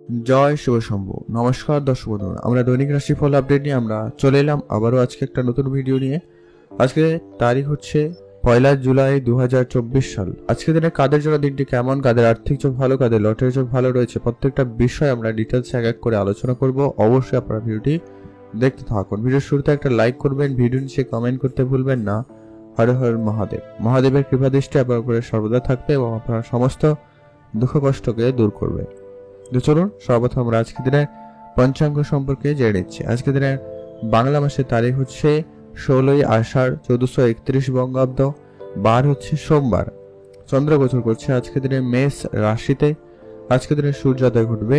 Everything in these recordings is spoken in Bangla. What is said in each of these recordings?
জয় শুভ শম্ভু। নমস্কার দর্শক বন্ধুরা, আমরা দৈনিক রাশিফল আপডেট নিয়ে আমরা চলে এলাম আবারও আজকে একটা নতুন ভিডিও নিয়ে। আজকে তারিখ হচ্ছে 1 জুলাই 2024 সাল। আজকে দিনে কাদের জন্য দিনটি কেমন, কাদের আর্থিক যোগ ভালো, কাদের লটারি যোগ ভালো রয়েছে, প্রত্যেকটা বিষয় আমরা ডিটেলস এক এক করে আলোচনা করব। অবশ্যই আপনারা ভিডিওটি দেখতে থাকুন। ভিডিওর শুরুতে একটা লাইক করবেন, ভিডিও নিচে কমেন্ট করতে ভুলবেন না। হর হর মহাদেব। মহাদেবের কৃপা দৃষ্টি আপনার উপরে সর্বদা থাকবে এবং আপনার সমস্ত দুঃখ কষ্টকে দূর করবে। তো চলুন সর্বপ্রথম আমরা আজকে দিনের পঞ্চাঙ্গ সম্পর্কে জেনে নিচ্ছি। আজকে দিনের বাংলা মাসের তারিখ হচ্ছে 16ই আষাঢ় 1431 বঙ্গাব্দ, বার হচ্ছে সোমবার। চন্দ্র গোচর করছে আজকে দিনে মেষ রাশিতে। আজকে দিনে সূর্যোদয় ঘটবে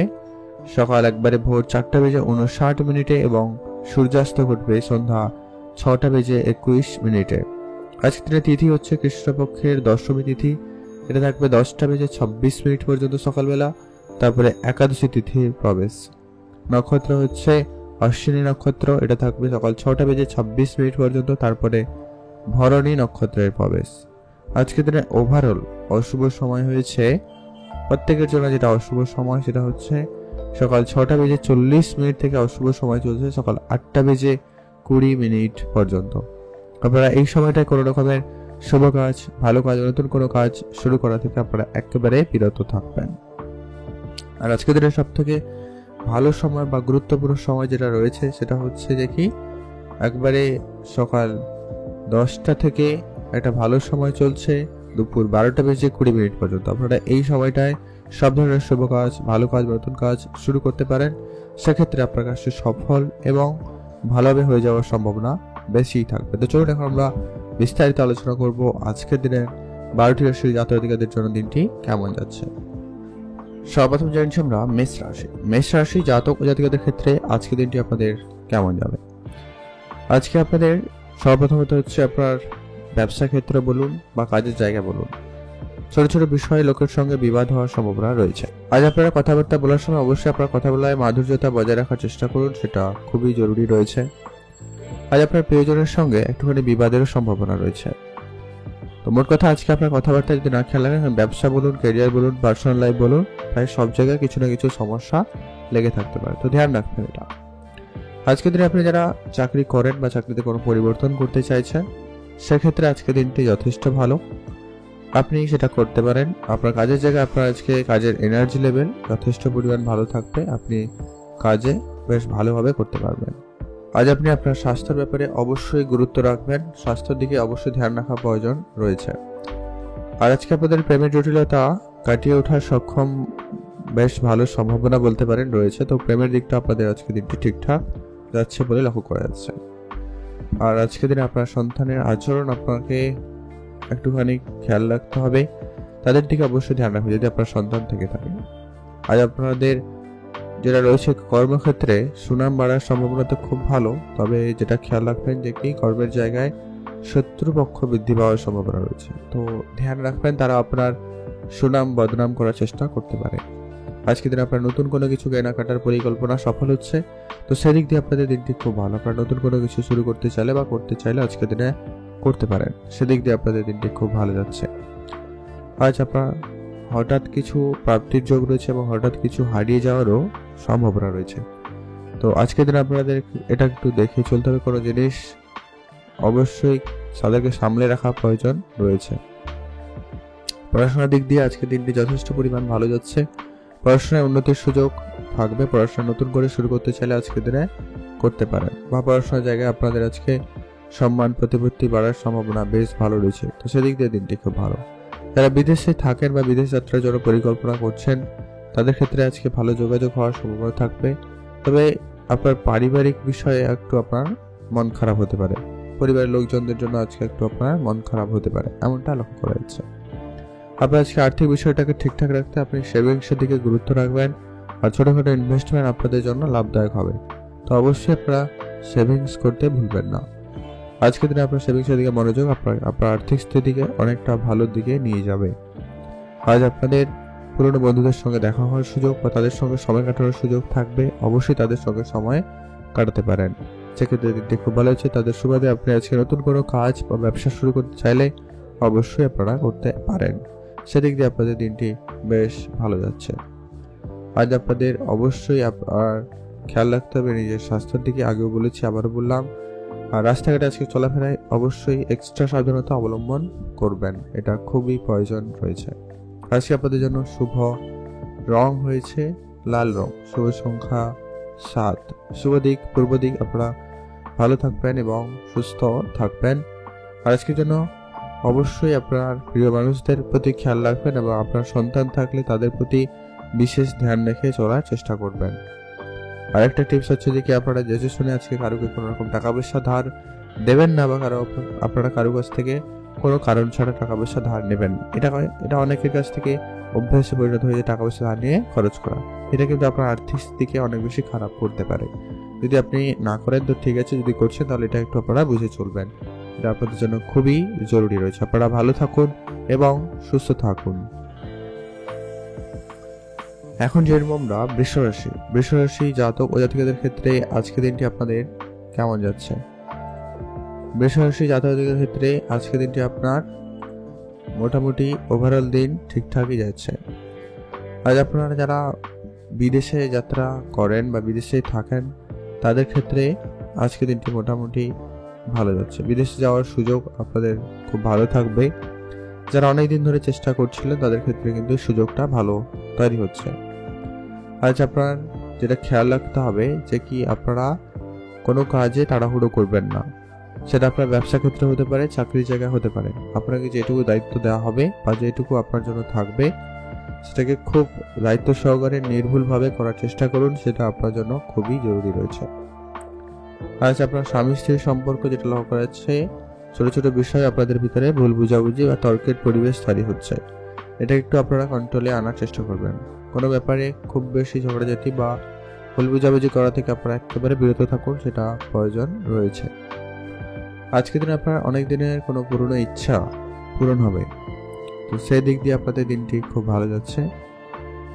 সকাল একবারে ভোর 4:59 এবং সূর্যাস্ত ঘটবে সন্ধ্যা 6:21। আজকে দিনে তিথি হচ্ছে কৃষ্ণপক্ষের দশমী তিথি, এটা থাকবে 10:26 পর্যন্ত সকালবেলা। তারপরে একাদশী তিথির প্রবেশ। নক্ষত্র হচ্ছে অশ্বিনী নক্ষত্র, এটা থাকবে সকাল 6:26 পর্যন্ত। তারপরে ভরণী নক্ষত্রের প্রবেশ। আজকে দিনে ওভারঅল অশুভ সময় হয়েছে প্রত্যেকের জন্য, যেটা অশুভ সময় সেটা হচ্ছে সকাল 6:40 থেকে অশুভ সময় চলছে সকাল 8:20 পর্যন্ত। আপনারা এই সময়টায় কোনো রকমের শুভ কাজ, ভালো কাজ, নতুন কোনো কাজ শুরু করা থেকে আপনারা একেবারে বিরত থাকবেন। আর আজকে দিনের সব থেকে ভালো সময় বা গুরুত্বপূর্ণ সময় যেটা রয়েছে সেটা হচ্ছে দেখি একবারে সকাল 10টা থেকে একটা ভালো সময় চলছে দুপুর 12:20 পর্যন্ত। আপনারা এই সময়টায় সব ধরনের শুভ কাজ, ভালো কাজ, নতুন কাজ শুরু করতে পারেন। সেক্ষেত্রে আপনার কাছে সফল এবং ভালোভাবে হয়ে যাওয়ার সম্ভাবনা বেশি থাকবে। তো চলুন এখন আমরা বিস্তারিত আলোচনা করব আজকের দিনের 12টি রাশির জাতক জাতিকাদের জন্য দিনটি কেমন যাচ্ছে। সর্বপ্রথম জানছি আমরা মেষ রাশি। মেষ রাশি জাতক জাতিকাদের ক্ষেত্রে আজকে দিনটি আপনাদের কেমন যাবে। আজকে আপনাদের সর্বপ্রথমত হচ্ছে আপনার ব্যবসা ক্ষেত্রে বলুন বা কাজের জায়গা বলুন, ছোট ছোট বিষয়ে লোকের সঙ্গে বিবাদ হওয়ার সম্ভাবনা রয়েছে। আজ আপনারা কথাবার্তা বলার সময় অবশ্যই আপনার কথা বলায় মাধুর্যতা বজায় রাখার চেষ্টা করুন, সেটা খুবই জরুরি রয়েছে। আজ আপনার প্রিয়জনের সঙ্গে একটুখানি বিবাদেরও সম্ভাবনা রয়েছে। তো মোট কথা আজকে আপনার কথাবার্তা যদি না খেয়াল রাখেন, ব্যবসা বলুন, ক্যারিয়ার বলুন, পার্সোনাল লাইফ বলুন, প্রায় সব জায়গায় কিছু না কিছু সমস্যা লেগে থাকতে পারে। তো ধ্যান রাখবেন এটা। আজকের দিনে আপনি যারা চাকরি করেন বা চাকরিতে কোনো পরিবর্তন করতে চাইছেন, সেক্ষেত্রে আজকে দিনটি যথেষ্ট ভালো, আপনি সেটা করতে পারেন। আপনার কাজের জায়গায় আপনার আজকে কাজের এনার্জি লেভেল যথেষ্ট পরিমাণ ভালো থাকবে, আপনি কাজে বেশ ভালোভাবে করতে পারবেন। আজ আপনি আপনার স্বাস্থ্যের ব্যাপারে অবশ্যই গুরুত্ব রাখবেন, স্বাস্থ্যের দিকে অবশ্যই ধ্যান রাখা প্রয়োজন রয়েছে। আর আজকে আপনাদের প্রেমের জটিলতা কাটিয়ে ওঠার সক্ষম বেশ ভালো সম্ভাবনা বলতে পারেন রয়েছে। তো প্রেমের দিকটা আপনাদের আজকে দিনটি ঠিকঠাক যাচ্ছে বলে লক্ষ্য করা যাচ্ছে। আর আজকে দিনে আপনার সন্তানের আচরণ আপনাকে একটুখানি খেয়াল রাখতে হবে, তাদের দিকে অবশ্যই ধ্যান রাখবেন যদি আপনার সন্তান থেকে থাকে। আজ আপনাদের যেটা রয়েছে কর্মক্ষেত্রে সুনাম বাড়ার সম্ভাবনা তো খুব ভালো, তবে যেটা খেয়াল রাখবেন যে কি কর্মের জায়গায় শত্রুপক্ষ বৃদ্ধি পাওয়ার সম্ভাবনা রয়েছে। তো ধ্যান রাখবেন, তারা আপনার সুনাম বদনাম করার চেষ্টা করতে পারে। আজকে দিনে আপনার নতুন কোনো কিছু কেনাকাটার পরিকল্পনা সফল হচ্ছে, তো সেদিক দিয়ে আপনাদের দিনটি খুব ভালো। আপনার নতুন কোনো কিছু শুরু করতে চাইলে বা করতে চাইলে আজকে দিনে করতে পারেন, সেদিক দিয়ে আপনাদের দিনটি খুব ভালো যাচ্ছে। আজ আপনার হঠাৎ কিছু প্রাপ্তির যোগ রয়েছে এবং হঠাৎ কিছু হারিয়ে যাওয়ারও সম্ভাবনা রয়েছে। তো আজকের দিনে আপনাদের এটা একটু দেখে চলতে হবে, কোনো জিনিস অবশ্যই তাদেরকে সামলে রাখা প্রয়োজন রয়েছে। পড়াশোনার দিক দিয়ে আজকের দিনটি যথেষ্ট পরিমাণ ভালো যাচ্ছে, পড়াশোনায় উন্নতির সুযোগ থাকবে। পড়াশোনা নতুন করে শুরু করতে চাইলে আজকের দিনে করতে পারেন, বা পড়াশোনার জায়গায় আপনাদের আজকে সম্মান প্রতিপত্তি বাড়ার সম্ভাবনা বেশ ভালো রয়েছে। তো সেদিক দিয়ে দিনটি খুব ভালো। যারা বিদেশে থাকেন বা বিদেশ যাত্রার জন্য পরিকল্পনা করছেন, তাদের ক্ষেত্রে আজকে ভালো যোগাযোগ হওয়ার সম্ভাবনা থাকবে। তবে আপনার পারিবারিক বিষয়ে একটু আপনার মন খারাপ হতে পারে, পরিবারের লোকজনদের জন্য আজকে একটু আপনার মন খারাপ হতে পারে, এমনটা লক্ষ্য করা যাচ্ছে। আপনার আজকে আর্থিক বিষয়টাকে ঠিকঠাক রাখতে আপনি সেভিংসের দিকে গুরুত্ব রাখবেন, আর ছোটখাটো ইনভেস্টমেন্ট আপনাদের জন্য লাভদায়ক হবে। তো অবশ্যই আপনারা সেভিংস করতে ভুলবেন না। আজকের দিনে আপনার সেভিংসের দিকে মনোযোগ আপনার আর্থিক স্থিতিকে অনেকটা ভালোর দিকে নিয়ে যাবে। আজ আপনাদের পুরনো বন্ধুদের সঙ্গে দেখা হওয়ার সুযোগ বা তাদের সঙ্গে সময় কাটানোর সুযোগ থাকবে, অবশ্যই তাদের সঙ্গে সময় কাটাতে পারেন। সেক্ষেত্রে দিনটি খুব ভালো হচ্ছে। তাদের সুবাদে আপনি আজকে নতুন কোনো কাজ বা ব্যবসা শুরু করতে চাইলে অবশ্যই আপনারা করতে পারেন, সেদিক দিয়ে আপনাদের দিনটি বেশ ভালো যাচ্ছে। আজ আপনাদের অবশ্যই আপনার খেয়াল রাখতে হবে নিজের স্বাস্থ্যের দিকে। আগেও বলেছি, আবারও বললাম। আর রাস্তাঘাটে আজকে চলাফেরায় অবশ্যই এক্সট্রা সাবধানতা অবলম্বন করবেন, এটা খুবই প্রয়োজন রয়েছে। আজকে আপনাদের জন্য শুভ রং হয়েছে লাল রং, শুভ সংখ্যা 7, শুভ দিক পূর্ব দিক। আপনারা ভালো থাকবেন এবং সুস্থ থাকবেন। আর আজকের জন্য অবশ্যই আপনার প্রিয় মানুষদের প্রতি খেয়াল রাখবেন এবং আপনার সন্তান থাকলে তাদের প্রতি বিশেষ ধ্যান রেখে চলার চেষ্টা করবেন। আরেকটা টিপস হচ্ছে যে কি আপনারা যেচে শুনে আজকে কারোকে কোনো রকম টাকা পয়সা ধার দেবেন না, বা আপনারা কারো কাছ থেকে কোনো কারণ ছাড়া টাকা পয়সা ধার নেবেন। এটা অনেকের কাছ থেকে অভ্যাসে পরিণত হয়ে যায় টাকা পয়সা ধার নিয়ে খরচ করা। এটা কিন্তু আপনার আর্থিক স্থিতিকে অনেক বেশি খারাপ করতে পারে। যদি আপনি না করেন তো ঠিক আছে, যদি করছেন তাহলে এটা একটু আপনারা বুঝে চলবেন। এটা আপনাদের জন্য খুবই জরুরি রয়েছে। আপনারা ভালো থাকুন এবং সুস্থ থাকুন। এখন জেনব আমরা বৃষ রাশি জাতক ও জাতিকাদের ক্ষেত্রে আজকের দিনটি আপনাদের কেমন যাচ্ছে। বৃষ রাশি জাতকদের ক্ষেত্রে আজকের দিনটি আপনার মোটামুটি ওভারঅল দিন ঠিকঠাকই যাচ্ছে। আজ আপনারা যারা বিদেশে যাত্রা করেন বা বিদেশে থাকেন তাদের ক্ষেত্রে আজকের দিনটি মোটামুটি ভালো যাচ্ছে। বিদেশে যাওয়ার সুযোগ আপনাদের খুব ভালো থাকবে। যারা অনেকদিন ধরে চেষ্টা করছিলেন তাদের ক্ষেত্রে কিন্তু সুযোগটা ভালো তৈরি হচ্ছে। আজ আপনার যেটা খেয়াল রাখতে হবে যে কি আপনারা কোনো কাজে তাড়াহুড়ো করবেন না। সেটা আপনার ব্যবসা ক্ষেত্রে হতে পারে, চাকরির জায়গায় হতে পারে। আপনাকে যেটুকু দায়িত্ব দেওয়া হবে বা যেটুকু আপনার জন্য থাকবে সেটাকে খুব দায়িত্ব সহকারে নির্ভুলভাবে করার চেষ্টা করুন, সেটা আপনার জন্য খুবই জরুরি রয়েছে। আজ আপনার স্বামী স্ত্রীর সম্পর্ক যেটা লক্ষ্য করা যাচ্ছে, ছোট ছোট বিষয়ে আপনাদের ভিতরে ভুল বুঝাবুঝি বা তর্কের পরিবেশ তৈরি হচ্ছে। এটা একটু আপনারা কন্ট্রোলে আনার চেষ্টা করবেন। কোনো ব্যাপারে খুব বেশি ঝগড়াঝাটি বা ভুল বুঝাবুঝি করা থেকে আপনারা একেবারে বিরত থাকুন, সেটা প্রয়োজন রয়েছে। আজকের দিনে আপনার অনেক দিনের কোনো পুরনো ইচ্ছা পূরণ হবে, তো সেই দিক দিয়ে আপনাদের দিনটি খুব ভালো যাচ্ছে।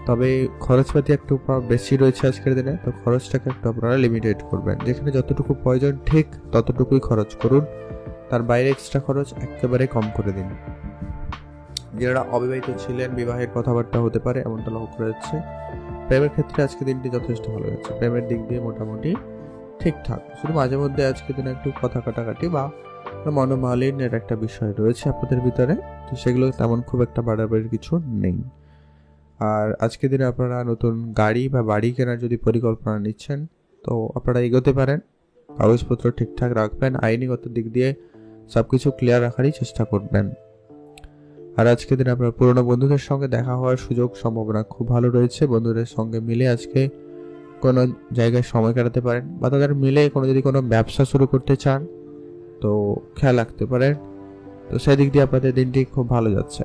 তবে খরচপাতি একটু বেশি রয়েছে আজকের দিনে, তো খরচটাকে একটু আপনারা লিমিটেড করবেন। যেখানে যতটুকু প্রয়োজন ঠিক ততটুকুই খরচ করুন, তার বাইরে এক্সট্রা খরচ একেবারে কম করে দিন। যারা অবিবাহিত ছিলেন বিবাহের কথাবার্তা হতে পারে এমনটা লক্ষ্য করা যাচ্ছে। প্রেমের ক্ষেত্রে আজকের দিনটি যথেষ্ট ভালো যাচ্ছে। প্রেমের দিক দিয়ে মোটামুটি ঠিকঠাক, শুধু মাঝে মধ্যে আজকের দিনে একটু কথা কাটাকাটি বা মনোমালিন্যের একটা বিষয় রয়েছে আপনাদের ভিতরে, তো সেগুলো তেমন খুব একটা বাড়াবাড়ির কিছু নেই। আর আজকের দিনে আপনারা নতুন গাড়ি বা বাড়ি কেনার যদি পরিকল্পনা নিচ্ছেন তো আপনারা এগোতে পারেন। কাগজপত্র ঠিকঠাক রাখবেন, আইনিগত দিক দিয়ে সবকিছু ক্লিয়ার রাখারই চেষ্টা করবেন। আর আজকের দিনে আপনার পুরনো বন্ধুদের সঙ্গে দেখা হওয়ার সুযোগ সম্ভাবনা খুব ভালো রয়েছে। বন্ধুদের সঙ্গে মিলে আজকে কোনো জায়গায় সময় কাটাতে পারেন, বা তাদের মিলে যদি কোনো ব্যবসা শুরু করতে চান তো খেয়াল রাখতে পারেন। তো সেই দিক দিয়ে আপনাদের দিনটি খুব ভালো যাচ্ছে।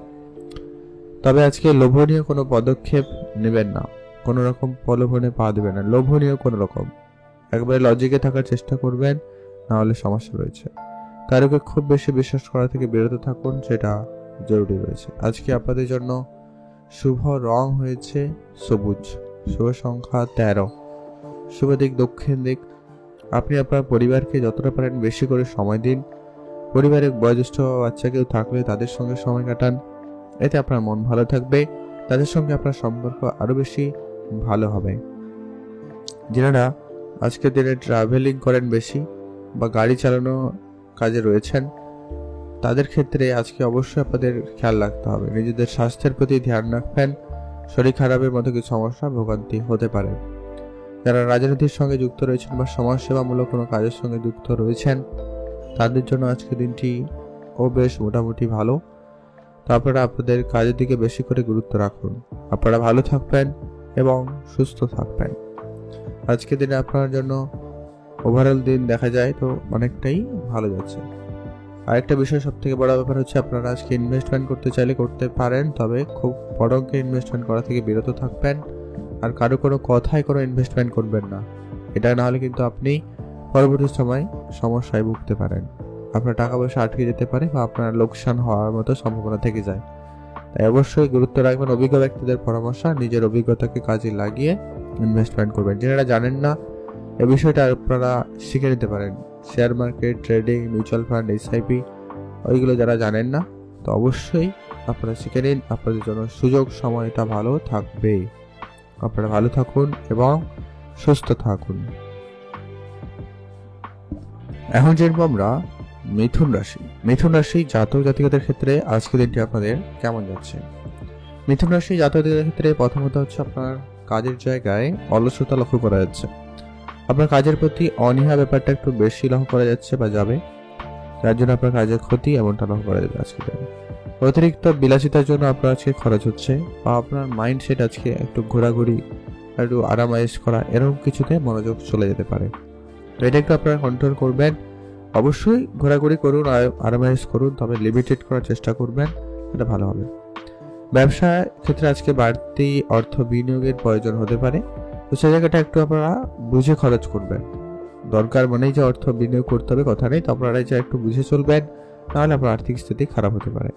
তবে আজকে লোভনীয় কোনো পদক্ষেপ নেবেন না, কোনো রকম প্রলোভনে পা দেবেন না। লোভনীয় কোনো রকম একবারে লজিকে থাকার চেষ্টা করবেন, না হলে সমস্যা রয়েছে। কারোকে খুব বেশি বিশ্বাস করা থেকে বিরত থাকুন, সেটা জরুরি রয়েছে। আজকে আপনাদের জন্য শুভ রং হয়েছে সবুজ, শুভ সংখ্যা 13, শুভ দিক দক্ষিণ দিক। আপনি আপনার পরিবারকে যতটা পারেন বেশি করে সময় দিন। পরিবারে বয়োজ্যেষ্ঠ বাচ্চা কেউ থাকলে তাদের সঙ্গে সময় কাটান, এতে আপনার মন ভালো থাকবে, তাদের সঙ্গে আপনার সম্পর্ক আরো বেশি ভালো হবে। যারা আজকের দিনে ট্রাভেলিং করেন বেশি বা গাড়ি চালানো কাজে রয়েছেন তাদের ক্ষেত্রে আজকে অবশ্যই আপনাদের খেয়াল রাখতে হবে। নিজেদের স্বাস্থ্যের প্রতি ধ্যান রাখবেন, শরীর খারাপের মতো কিছু সমস্যা ভোগান্তি হতে পারে। যারা রাজনীতির সঙ্গে যুক্ত রয়েছেন বা সমাজসেবামূলক কোনো কাজের সঙ্গে যুক্ত রয়েছেন তাদের জন্য আজকের দিনটি বেশ মোটামুটি ভালো। তো আপনারা আপনাদের কাজের দিকে বেশি করে গুরুত্ব রাখুন। আপনারা ভালো থাকবেন এবং সুস্থ থাকবেন। আজকের দিনে আপনার জন্য ওভারঅল দিন দেখা যায় তো অনেকটাই ভালো যাচ্ছে। আরেকটা বিষয় সব থেকে বড় ব্যাপার হচ্ছে আপনারা আজকে ইনভেস্টমেন্ট করতে চাইলে করতে পারেন, তবে খুব বড় অঙ্কের ইনভেস্টমেন্ট করা থেকে বিরত থাকবেন। আর কারো কোনো কথায় কোনো ইনভেস্টমেন্ট করবেন না, এটা না হলে কিন্তু আপনি পরবর্তী সময় সমস্যায় ভুগতে পারেন। আপনার টাকা পয়সা আটকে যেতে পারে বা আপনার লোকসান হওয়ার মতো সম্ভাবনা থেকে যায়। তাই অবশ্যই গুরুত্ব রাখবেন অভিজ্ঞ ব্যক্তিদের পরামর্শ, নিজের অভিজ্ঞতাকে কাজে লাগিয়ে ইনভেস্টমেন্ট করবেন। যারা জানেন না এই বিষয়টা আপনারা শিখে নিতে পারেন। Share market, trading, mutual fund, SIP ওইগুলো যারা জানেন না তো অবশ্যই আপনারা শিখে নিন, আপনাদের জন্য সুযোগ সময়টা ভালো থাকবে। আপনারা ভালো থাকুন এবং সুস্থ থাকুন। এখন জানবো আমরা মিথুন রাশি জাতক জাতিকাদের ক্ষেত্রে আজকের দিনটি আপনাদের কেমন যাচ্ছে। মিথুন রাশি জাতক জাতিকাদের ক্ষেত্রে প্রথমত হচ্ছে আপনার কাজের জায়গায় অলসতা লক্ষ্য করা যাচ্ছে। আপনার কাজের প্রতি অনীহা ব্যাপারটা একটু বেশি লক্ষ্য করা যাচ্ছে বা যাবে, যার জন্য আপনার কাজের ক্ষতি এমনটা লক্ষ্য করা যাবে আজকে। অতিরিক্ত বিলাসিতার জন্য আপনার আজকে খরচ হচ্ছে, বা আপনার মাইন্ডসেট আজকে একটু ঘোরাঘুরি, একটু আরামায়েশ করা, এরকম কিছুতে মনোযোগ চলে যেতে পারে। তো এটা একটু আপনারা কন্ট্রোল করবেন। অবশ্যই ঘোরাঘুরি করুন, আরামায়েশ করুন, তবে লিমিটেড করার চেষ্টা করবেন, এটা ভালো হবে। ব্যবসার ক্ষেত্রে আজকে বাড়তি অর্থ বিনিয়োগের প্রয়োজন হতে পারে, তো সেই জায়গাটা একটু আপনারা বুঝে খরচ করবেন। দরকার মনেই যে অর্থ বিনিয়োগ করতে হবে কথা নেই, তো আপনারা যা একটু বুঝে চলবেন, তাহলে আপনার আর্থিক স্থিতি খারাপ হতে পারে।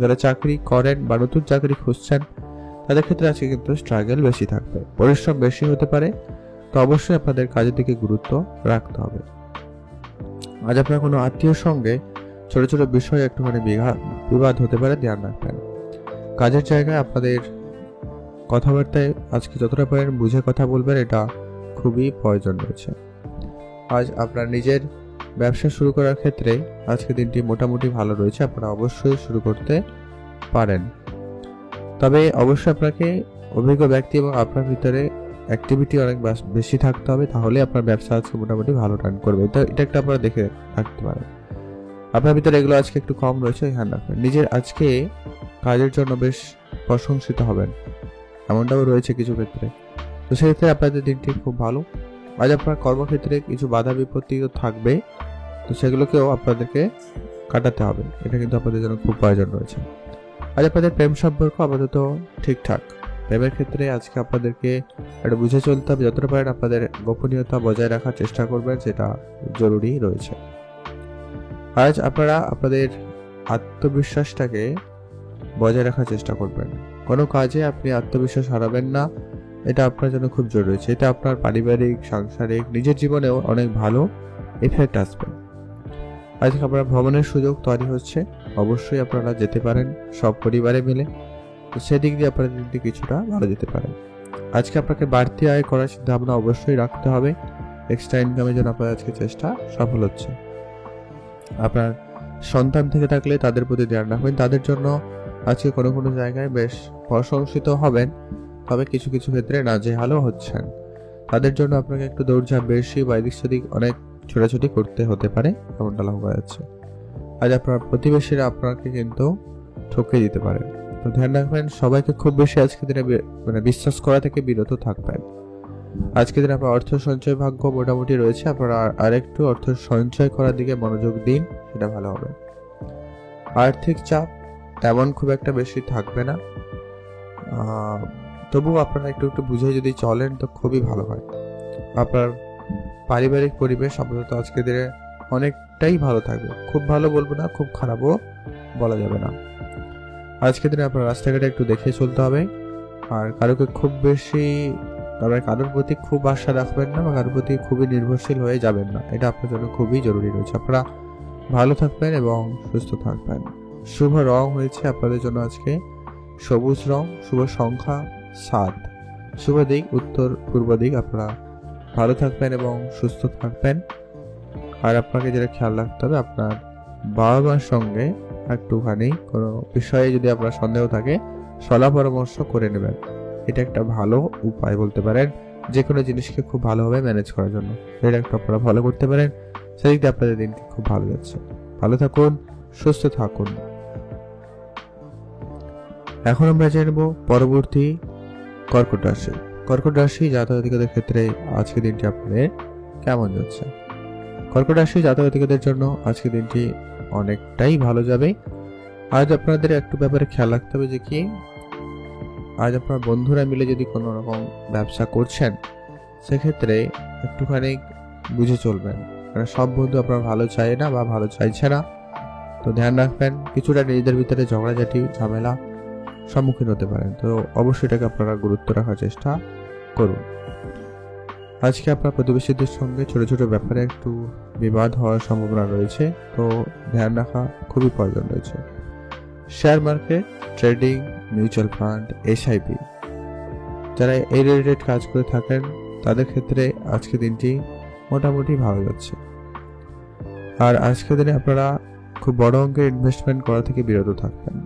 যারা চাকরি করেন বা নতুন চাকরি খুঁজছেন তাদের ক্ষেত্রে আজকে কিন্তু স্ট্রাগল বেশি থাকবে, পরিশ্রম বেশি হতে পারে, তো অবশ্যই আপনাদের কাজের দিকে গুরুত্ব রাখতে হবে। আজ আপনার কোনো আত্মীয়র সঙ্গে ছোট ছোট বিষয়ে একটুখানি বিবাদ হতে পারে, ধ্যান রাখবেন। কাজের জায়গায় আপনাদের কথাবার্তায় আজকে যতটা পারেন বুঝে কথা বলবেন, এটা খুবই প্রয়োজন রয়েছে। আজ আপনার নিজের ব্যবসা শুরু করার ক্ষেত্রে আজকে দিনটি মোটামুটি ভালো রয়েছে, আপনারা অবশ্যই শুরু করতে পারেন। তবে অবশ্যই আপনাকে অভিজ্ঞ ব্যক্তি এবং আপনার ভিতরে অ্যাক্টিভিটি অনেক বেশি থাকতে হবে, তাহলে আপনার ব্যবসা আজকে মোটামুটি ভালো রান করবে। এটা একটা আপনারা দেখে রাখতে পারেন। আপনার ভিতরে এগুলো আজকে একটু কম রয়েছে, ধ্যান রাখবেন। নিজের আজকে কাজের জন্য বেশ প্রশংসিত হবেন, এমনটাও রয়েছে কিছু ক্ষেত্রে, তো সেক্ষেত্রে আপনাদের দিনটি খুব ভালো। আজ আপনার কর্মক্ষেত্রে কিছু বাধা বিপত্তি থাকবে, তো সেগুলোকেও আপনাদেরকে কাটাতে হবে, এটা কিন্তু আপনাদের জন্য খুব প্রয়োজন রয়েছে। আজ আপনাদের প্রেম সম্পর্ক আপাতত ঠিকঠাক। প্রেমের ক্ষেত্রে আজকে আপনাদেরকে একটা বুঝে চলতে হবে, যতটা পারেন আপনাদের গোপনীয়তা বজায় রাখার চেষ্টা করবেন, সেটা জরুরি রয়েছে। আজ আপনারা আপনাদের আত্মবিশ্বাসটাকে বজায় রাখার চেষ্টা করবেন। কোনো কাজে আপনি আত্মবিশ্বাস হারাবেন না, এটা আপনার জন্য খুব জরুরি রয়েছে। এটা আপনার পারিবারিক, সাংসারিক, নিজের জীবনেও অনেক ভালো এফেক্ট আসবে। আজকে আপনারা ভ্রমণের সুযোগ তৈরি হচ্ছে, অবশ্যই আপনারা যেতে পারেন সব পরিবারে মিলে, তো সেদিক দিয়ে আপনাদের দিনটি কিছুটা ভালো যেতে পারে। আজকে আপনাকে বাড়তি আয় করার চিন্তা ভাবনা অবশ্যই রাখতে হবে, এক্সট্রা ইনকামের জন্য আপনার আজকে চেষ্টা সফল হচ্ছে। আপনার সন্তান থেকে থাকলে তাদের প্রতি ধ্যান রাখবেন, তাদের জন্য আজকে কোনো কোনো জায়গায় বেশ প্রশংসিত হবেন, তবে কিছু কিছু ক্ষেত্রে নাজেহালও হচ্ছেন। তাদের জন্য আপনাকে একটু দৌড়ঝাঁপ বেশি বা এদিক সেদিক অনেক ছোটাছুটি করতে হতে পারে, এমনটা লক্ষ্য করা যাচ্ছে। আজ আপনার প্রতিবেশীরা আপনাকে কিন্তু ঠকে দিতে পারে, তো ধ্যান রাখবেন। সবাইকে খুব বেশি আজকে দিনে বিশ্বাস করা থেকে বিরত থাকবেন। আজকে দিনে আপনার অর্থ সঞ্চয় ভাগ্য মোটামুটি রয়েছে, আপনারা আরেকটু অর্থ সঞ্চয় করার দিকে মনোযোগ দিন, সেটা ভালো হবে। আর্থিক চাপ তেমন খুব একটা বেশি থাকবে না, তবুও আপনারা একটু একটু বুঝে যদি চলেন তো খুবই ভালো হয়। আপনার পারিবারিক পরিবেশ আপাতত আজকে দিনে অনেকটাই ভালো থাকবে, খুব ভালো বলবো না, খুব খারাপও বলা যাবে না। আজকে দিনে আপনার রাস্তাঘাটে একটু দেখে চলতে হবে, আর কারোকে খুব বেশি কারোর প্রতি খুব আশা রাখবেন না, বা কারোর প্রতি খুবই নির্ভরশীল হয়ে যাবেন না, এটা আপনার জন্য খুবই জরুরি রয়েছে। আপনারা ভালো থাকবেন এবং সুস্থ থাকবেন। শুভ রং হয়েছে আপনাদের জন্য আজকে সবুজ রং, শুভ সংখ্যা 7, শুভ দিক উত্তর পূর্ব দিক। আপনারা ভালো থাকবেন এবং সুস্থ থাকবেন। আর আপনাকে যেটা খেয়াল রাখতে হবে, আপনার বাবা মার সঙ্গে একটুখানি কোনো বিষয়ে যদি আপনার সন্দেহ থাকে সলা পরামর্শ করে নেবেন, এটা একটা ভালো উপায় বলতে পারেন যে কোনো জিনিসকে খুব ভালোভাবে ম্যানেজ করার জন্য। এটা একটু আপনারা ফলো করতে পারেন, সেদিক দিয়ে আপনাদের দিনটি খুব ভালো যাচ্ছে। ভালো থাকুন, সুস্থ থাকুন। এখন আমরা জানবো পরবর্তী কর্কট রাশি। কর্কট রাশি জাতক-জাতিকাদের ক্ষেত্রে আজকের দিনটি আপনাদের কেমন যাচ্ছে। কর্কট রাশি জাতক-জাতিকাদের জন্য আজকের দিনটি অনেকটাই ভালো যাবে। আজ আপনাদের একটু ব্যাপারে খেয়াল রাখতে হবে যে কি, আজ আপনার বন্ধুরা মিলে যদি কোনো রকম ব্যবসা করছেন সেক্ষেত্রে একটুখানি বুঝে চলবেন, কারণ সব বন্ধু আপনার ভালো চায় না বা ভালো চাইছে না, তো ধ্যান রাখবেন। কিছুটা নিজেদের ভিতরে ঝগড়াঝাটি ঝামেলা সম্মুখীন হতে পারেন, তো অবশ্যই এটাকে আপনারা গুরুত্ব রাখার চেষ্টা করুন। আজকে আপনার প্রতিবেশীদের সঙ্গে ছোট ছোট ব্যাপারে একটু বিবাদ হওয়ার সম্ভাবনা রয়েছে, তো ধ্যান রাখা খুবই প্রয়োজন রয়েছে। Share market, trading, mutual fund, SIP যারা এই রিলেটেড কাজ করে থাকেন তাদের ক্ষেত্রে আজকে দিনটি মোটামুটি ভালো যাচ্ছে। আর আজকের দিনে আপনারা খুব বড় অঙ্কের ইনভেস্টমেন্ট করা থেকে বিরত থাকবেন।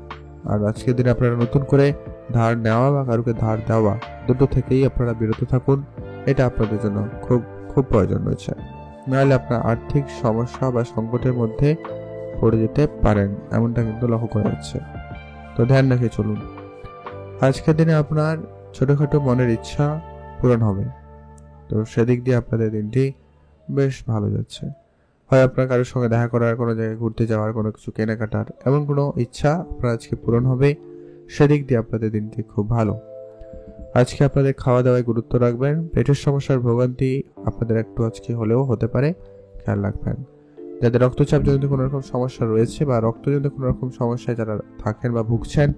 আর আজকের দিনে আপনারা নতুন করে ধার নেওয়া বা কারোকে ধার দেওয়া দুটো থেকেই আপনারা বিরত থাকুন। এটা আপনাদের জন্য খুব খুব প্রয়োজন রয়েছে, নাহলে আপনার আর্থিক সমস্যা বা সংকটের মধ্যে পড়ে যেতে পারেন, এমনটা কিন্তু লক্ষ্য করা যাচ্ছে। তো ধ্যান রেখে চলুন। আজকের দিনে আপনার ছোটখাটো মনের ইচ্ছা পূরণ হবে, তো সেদিক দিয়ে আপনাদের দিনটি বেশ ভালো যাচ্ছে। হয় আপনার কারোর সঙ্গে দেখা করার, কোনো জায়গায় ঘুরতে যাওয়ার, কোনো কিছু কেনাকাটার এমন কোনো ইচ্ছা আপনার আজকে পূরণ হবে, সেদিক দিয়ে আপনাদের দিনটি খুব ভালো। আজকে আপনাদের খাওয়া দাওয়ায় গুরুত্ব রাখবেন। পেটের সমস্যার ভোগান্তি আপনাদের একটু আজকে হলেও হতে পারে, খেয়াল রাখবেন। যাদের রক্তচাপ জনিত কোনো রকম সমস্যা রয়েছে বা রক্তজনিত কোনো রকম সমস্যায় যারা থাকেন বা ভুগছেন,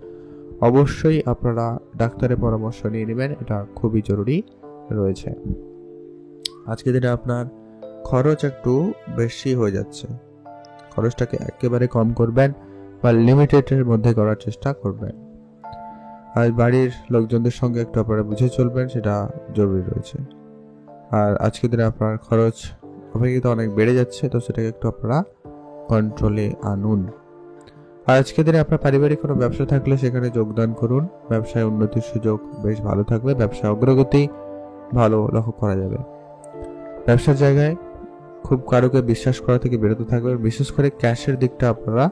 অবশ্যই আপনারা ডাক্তারের পরামর্শ নিয়ে নেবেন, এটা খুবই জরুরি রয়েছে। আজকে দিনে আপনার খরচ একটু বেশি হয়ে যাচ্ছে, খরচটাকে একেবারে কম করবেন বা লিমিটেডের মধ্যে করার চেষ্টা করবেন। আর বাড়ির লোকজনদের সঙ্গে একটু আপনারা বুঝে চলবেন, সেটা জরুরি রয়েছে। আর আজকের দিনে আপনার খরচ অপেক্ষিত অনেক বেড়ে যাচ্ছে, তো সেটাকে একটু আপনারা কন্ট্রোলে আনুন। আর আজকের দিনে আপনার পারিবারিক কোনো ব্যবসা থাকলে সেখানে যোগদান করুন, ব্যবসায় উন্নতির সুযোগ বেশ ভালো থাকবে, ব্যবসায় অগ্রগতি ভালো লক্ষ্য করা যাবে। ব্যবসার জায়গায় খুব কারোকে বিশ্বাস করা থেকে বিরত থাকবেন, বিশেষ করে ক্যাশের দিকটা আপনারা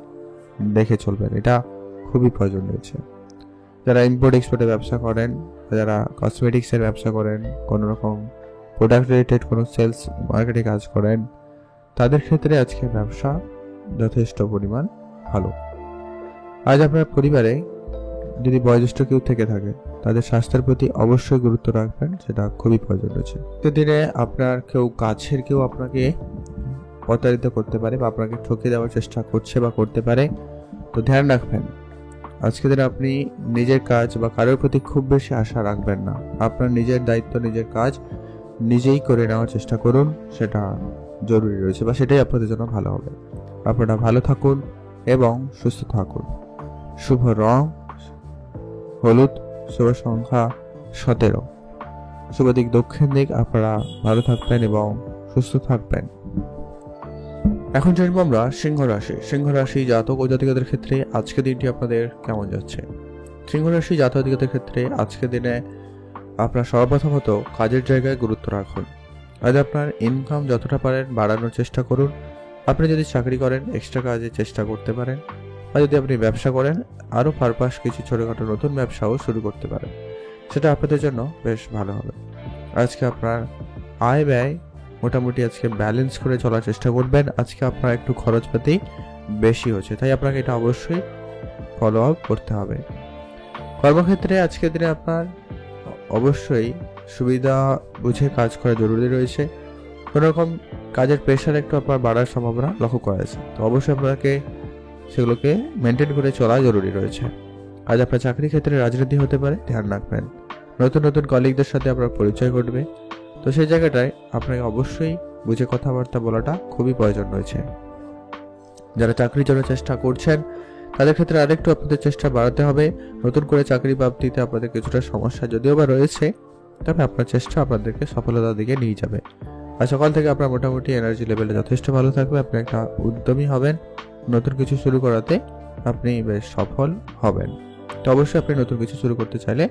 দেখে চলবেন, এটা খুবই প্রয়োজন রয়েছে। যারা ইম্পোর্ট এক্সপোর্টের ব্যবসা করেন, যারা কসমেটিক্সের ব্যবসা করেন, কোনো রকম প্রোডাক্ট রিলেটেড কোনো সেলস মার্কেটে কাজ করেন, তাদের ক্ষেত্রে আজকে ব্যবসা যথেষ্ট পরিমাণ ভালো। আজ আপনার পরিবারে যদি বয়োজ্যেষ্ঠ কেউ থেকে থাকে, তাদের স্বাস্থ্যের প্রতি অবশ্যই গুরুত্ব রাখবেন, সেটা খুবই প্রয়োজন রয়েছে। দিনে আপনার কেউ কাছের কেউ আপনাকে প্রতারিত করতে পারে বা আপনাকে ঠকিয়ে দেওয়ার চেষ্টা করছে বা করতে পারে, তো ধ্যান রাখবেন। আজকে দিনে আপনি নিজের কাজ বা কারোর প্রতি খুব বেশি আশা রাখবেন না, আপনার নিজের দায়িত্ব, নিজের কাজ নিজেই করে নেওয়ার চেষ্টা করুন, সেটা জরুরি রয়েছে বা সেটাই আপনাদের জন্য ভালো হবে। আপনারা ভালো থাকুন এবং সুস্থ থাকুন। শুভ রং হলুদ, শুভ সংখ্যা 17, শুভ দিক দক্ষিণ দিক। আপনারা ভালো থাকবেন এবং সুস্থ থাকবেন। এখন জানবো আমরা সিংহ রাশি। সিংহ রাশি জাতক ও জাতিকাদের ক্ষেত্রে আজকের দিনটি আপনাদের কেমন যাচ্ছে। সিংহ রাশি জাতক জাতিকাদের ক্ষেত্রে আজকের দিনে আপনার সর্বপ্রথমত কাজের জায়গায় গুরুত্ব রাখুন। আজ আপনার ইনকাম যতটা পারেন বাড়ানোর চেষ্টা করুন। আপনি যদি চাকরি করেন এক্সট্রা কাজে চেষ্টা করতে পারেন, আর যদি আপনি ব্যবসা করেন আরও পারপাস কিছু ছোটোখাটো নতুন ব্যবসাও শুরু করতে পারেন, সেটা আপনাদের জন্য বেশ ভালো হবে। আজকে আপনার আয় ব্যয় মোটামুটি আজকে ব্যালেন্স করে চলার চেষ্টা করবেন। আজকে আপনার একটু খরচপাতি বেশি হচ্ছে, তাই আপনাকে এটা অবশ্যই ফলো আপ করতে হবে। কর্মক্ষেত্রে আজকের দিনে আপনার অবশ্যই সুবিধা বুঝে কাজ করা জরুরি রয়েছে। কোনো রকম কাজের প্রেশার একটু আপনার বাড়ার সম্ভাবনা লক্ষ্য করা যাচ্ছে, তো অবশ্যই আপনাকে সেগুলোকে মেনটেন করে চলা জরুরি রয়েছে। আজ আপনার চাকরি ক্ষেত্রে রাজনীতি হতে পারে, ধ্যান রাখবেন। নতুন নতুন কলিগদের সাথে আপনার পরিচয় ঘটবে, তো সেই জায়গাটায় আপনাকে অবশ্যই বুঝে কথাবার্তা বলাটা খুবই প্রয়োজন রয়েছে। যারা চাকরির জন্য চেষ্টা করছেন তাদের ক্ষেত্রে আরেকটু আপনাদের চেষ্টা বাড়াতে হবে। নতুন করে চাকরি প্রাপ্তিতে আপনাদের কিছুটা সমস্যা যদিও বা রয়েছে, তবে আপনার চেষ্টা আপনাদেরকে সফলতার দিকে নিয়ে যাবে। আর সকাল থেকে আপনার মোটামুটি এনার্জি লেভেলে যথেষ্ট ভালো থাকবে, আপনি একটা উদ্যমী হবেন, নতুন কিছু শুরু করাতে আপনি বেশ সফল হবেন। তো অবশ্যই আপনি নতুন কিছু শুরু করতে চাইলে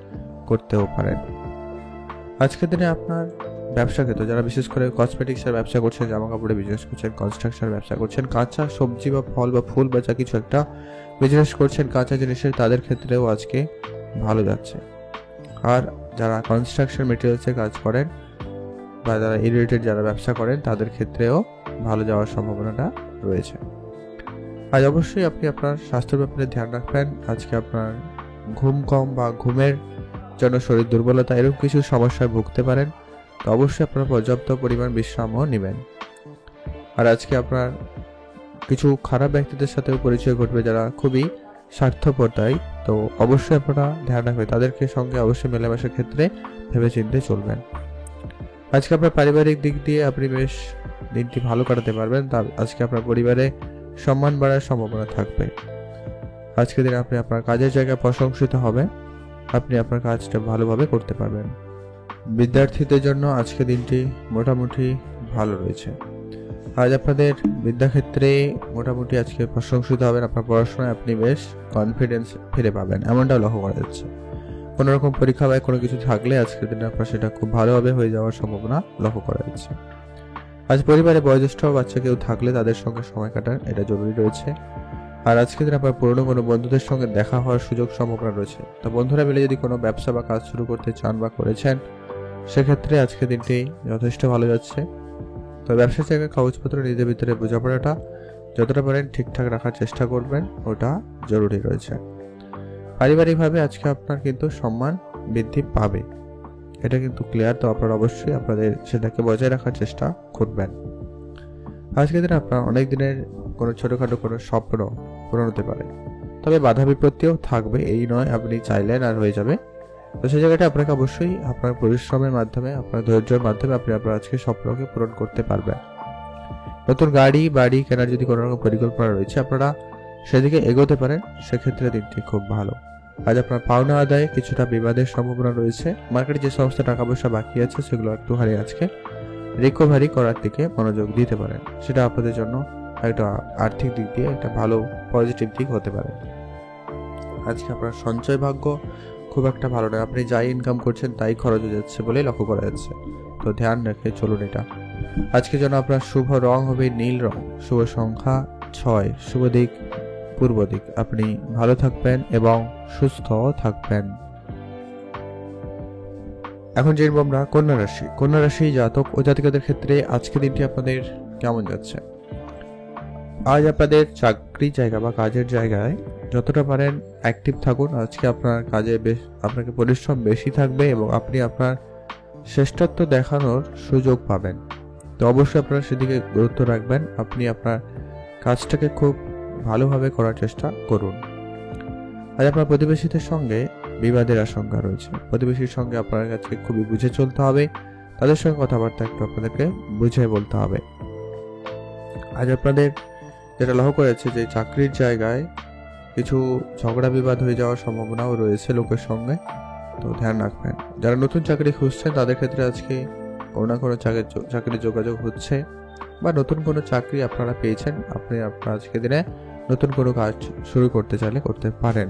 করতেও পারেন। আজকের দিনে আপনার ব্যবসা ক্ষেত্রে যারা বিশেষ করে কসমেটিক্সের ব্যবসা করছেন, জামা কাপড়ে বিজনেস করছেন, কনস্ট্রাকশনের ব্যবসা করছেন, কাঁচা সবজি বা ফল বা ফুল বা যা কিছু একটা বিজনেস করছেন কাঁচা জিনিসের, তাদের ক্ষেত্রেও আজকে ভালো যাচ্ছে। আর যারা কনস্ট্রাকশন মেটেরিয়ালসে কাজ করেন বা যারা রিলেটেড যারা ব্যবসা করেন তাদের ক্ষেত্রেও ভালো যাওয়ার সম্ভাবনাটা রয়েছে। আজ অবশ্যই আপনি আপনার স্বাস্থ্যের ব্যাপারে ধ্যান রাখবেন। আজকে আপনার ঘুম কম বা ঘুমের জন্য শরীর দুর্বলতা এরকম কিছু সমস্যায় ভুগতে পারেন, তো অবশ্যই আপনারা পর্যাপ্ত পরিমাণ বিশ্রামও নেবেন। আর আজকে আপনার কিছু খারাপ ব্যক্তিদের সাথেও পরিচয় ঘটবে যারা খুবই স্বার্থপর, তাই তো অবশ্যই আপনারা ধ্যান রাখবেন, তাদেরকে সঙ্গে অবশ্যই মেলামেশার ক্ষেত্রে ভেবে চিন্তে চলবেন। আজকে আপনার পারিবারিক দিক দিয়ে আপনি বেশ দিনটি ভালো কাটাতে পারবেন, তার আজকে আপনার পরিবারে সম্মান বাড়ার সম্ভাবনা থাকবে। আজকের দিনে আপনি আপনার কাজের জায়গায় প্রশংসিত হবে, আপনি আপনার কাজটা ভালোভাবে করতে পারবেন। বিদ্যার্থীদের জন্য আজকে দিনটি মোটামুটি ভালো রয়েছে। আজ আপনাদের বিদ্যাক্ষেত্রে মোটামুটি আজকে প্রশংসিত হবেন। আপনার পড়াশোনায় আপনি বেশ কনফিডেন্স ফিরে পাবেন, এমনটাও লক্ষ্য করা যাচ্ছে। কোনো রকম পরীক্ষা বা কোনো কিছু থাকলে আজকের দিনে আপনার সেটা খুব ভালোভাবে হয়ে যাওয়ার সম্ভাবনা লক্ষ্য করা যাচ্ছে। আজ পরিবারে বয়োজ্যেষ্ঠ বাচ্চা কেউ থাকলে তাদের সঙ্গে সময় কাটান, এটা জরুরি রয়েছে। আর আজকের দিন আপনার পুরনো কোনো বন্ধুদের সঙ্গে দেখা হওয়ার সুযোগ সম্ভাবনা রয়েছে। তো বন্ধুরা মিলে যদি কোনো ব্যবসা বা কাজ শুরু করতে চান বা করেছেন, সেক্ষেত্রে আজকের দিনটি যথেষ্ট ভালো যাচ্ছে। তো ব্যবসার জায়গায় কাগজপত্র নিজেদের ভিতরে বোঝাপড়াটা যতটা পারেন ঠিকঠাক রাখার চেষ্টা করবেন, ওটা জরুরি রয়েছে। পারিবারিকভাবে আজকে আপনার কিন্তু সম্মান বৃদ্ধি পাবে, এটা কিন্তু ক্লিয়ার। তো আপনারা অবশ্যই আপনাদের সেটাকে বজায় রাখার চেষ্টা করবেন। আজকের দিনে আপনার অনেক দিনের কোনো ছোটখাটো কোনো স্বপ্ন পূরণ হতে পারে, তবে বাধা বিপত্তিও থাকবে, এই নয় আপনি চাইলেন আর হয়ে যাবে। তো সেই জায়গাটা আপনাকে অবশ্যই আপনার পরিশ্রমের মাধ্যমে, আপনার ধৈর্যের মাধ্যমে আপনি আপনার আজকে স্বপ্নকে পূরণ করতে পারবেন। নতুন গাড়ি বাড়ি কেনার যদি কোনো রকম পরিকল্পনা রয়েছে, আপনারা সেদিকে এগোতে পারেন, সেক্ষেত্রে দিনটি খুব ভালো। আজ আপনার পাওনা আদায়ে কিছুটা বিবাদের সম্ভাবনা রয়েছে। মার্কেটে যে সমস্ত টাকা পয়সা বাকি আছে সেগুলো একটুখানি আজকে রিকভারি করার দিকে মনোযোগ দিতে পারেন, সেটা আপনাদের জন্য একটা আর্থিক দিক দিয়ে একটা ভালো পজিটিভ দিক হতে পারে। আজকে আপনার সঞ্চয় ভাগ্য খুব একটা ভালো নয়, আপনি যাই ইনকাম করছেন তাই খরচ হয়ে যাচ্ছে বলেই লক্ষ্য করা যাচ্ছে। তো ধ্যান রেখে চলুন এটা। আজকে যেন আপনার শুভ রং হবে নীল রং, শুভ সংখ্যা 6, শুভ দিক পূর্ব দিক। আপনি ভালো থাকবেন এবং সুস্থ থাকবেন। এখন যে আমরা কন্যা রাশি জাতক ও জাতিকাদের ক্ষেত্রে আজকে দিনটি আপনাদের কেমন যাচ্ছে? আজ আপনাদের চাকরি জায়গা বা কাজের জায়গায় যতটা পারেন অ্যাক্টিভ থাকুন। আজকে আপনার কাজে আপনাকে পরিশ্রম বেশি থাকবে এবং আপনি আপনার শ্রেষ্ঠত্ব দেখানোর সুযোগ পাবেন। তো অবশ্যই আপনারা সেদিকে গুরুত্ব রাখবেন। আপনি আপনার কাজটাকে খুব ভালোভাবে করার চেষ্টা করুন। আজ আপনার প্রতিবেশীদের সঙ্গে বিবাদের আশঙ্কা রয়েছে। প্রতিবেশীর সঙ্গে আপনার কাছে খুবই বুঝে চলতে হবে, তাদের সঙ্গে কথাবার্তা একটু আপনাদেরকে বুঝে বলতে হবে। আজ আপনাদের যেটা লক্ষ্য করেছে যে চাকরির জায়গায় কিছু ঝগড়া বিবাদ হয়ে যাওয়ার সম্ভাবনাও রয়েছে লোকের সঙ্গে, তো ধ্যান রাখবেন। যারা নতুন চাকরি খুঁজছেন তাদের ক্ষেত্রে আজকে কোনো না কোনো চাকরির যোগাযোগ হচ্ছে বা নতুন কোনো চাকরি আপনারা পেয়েছেন, আপনি আপনার আজকে দিনে নতুন কোনো কাজ শুরু করতে চাইলে করতে পারেন।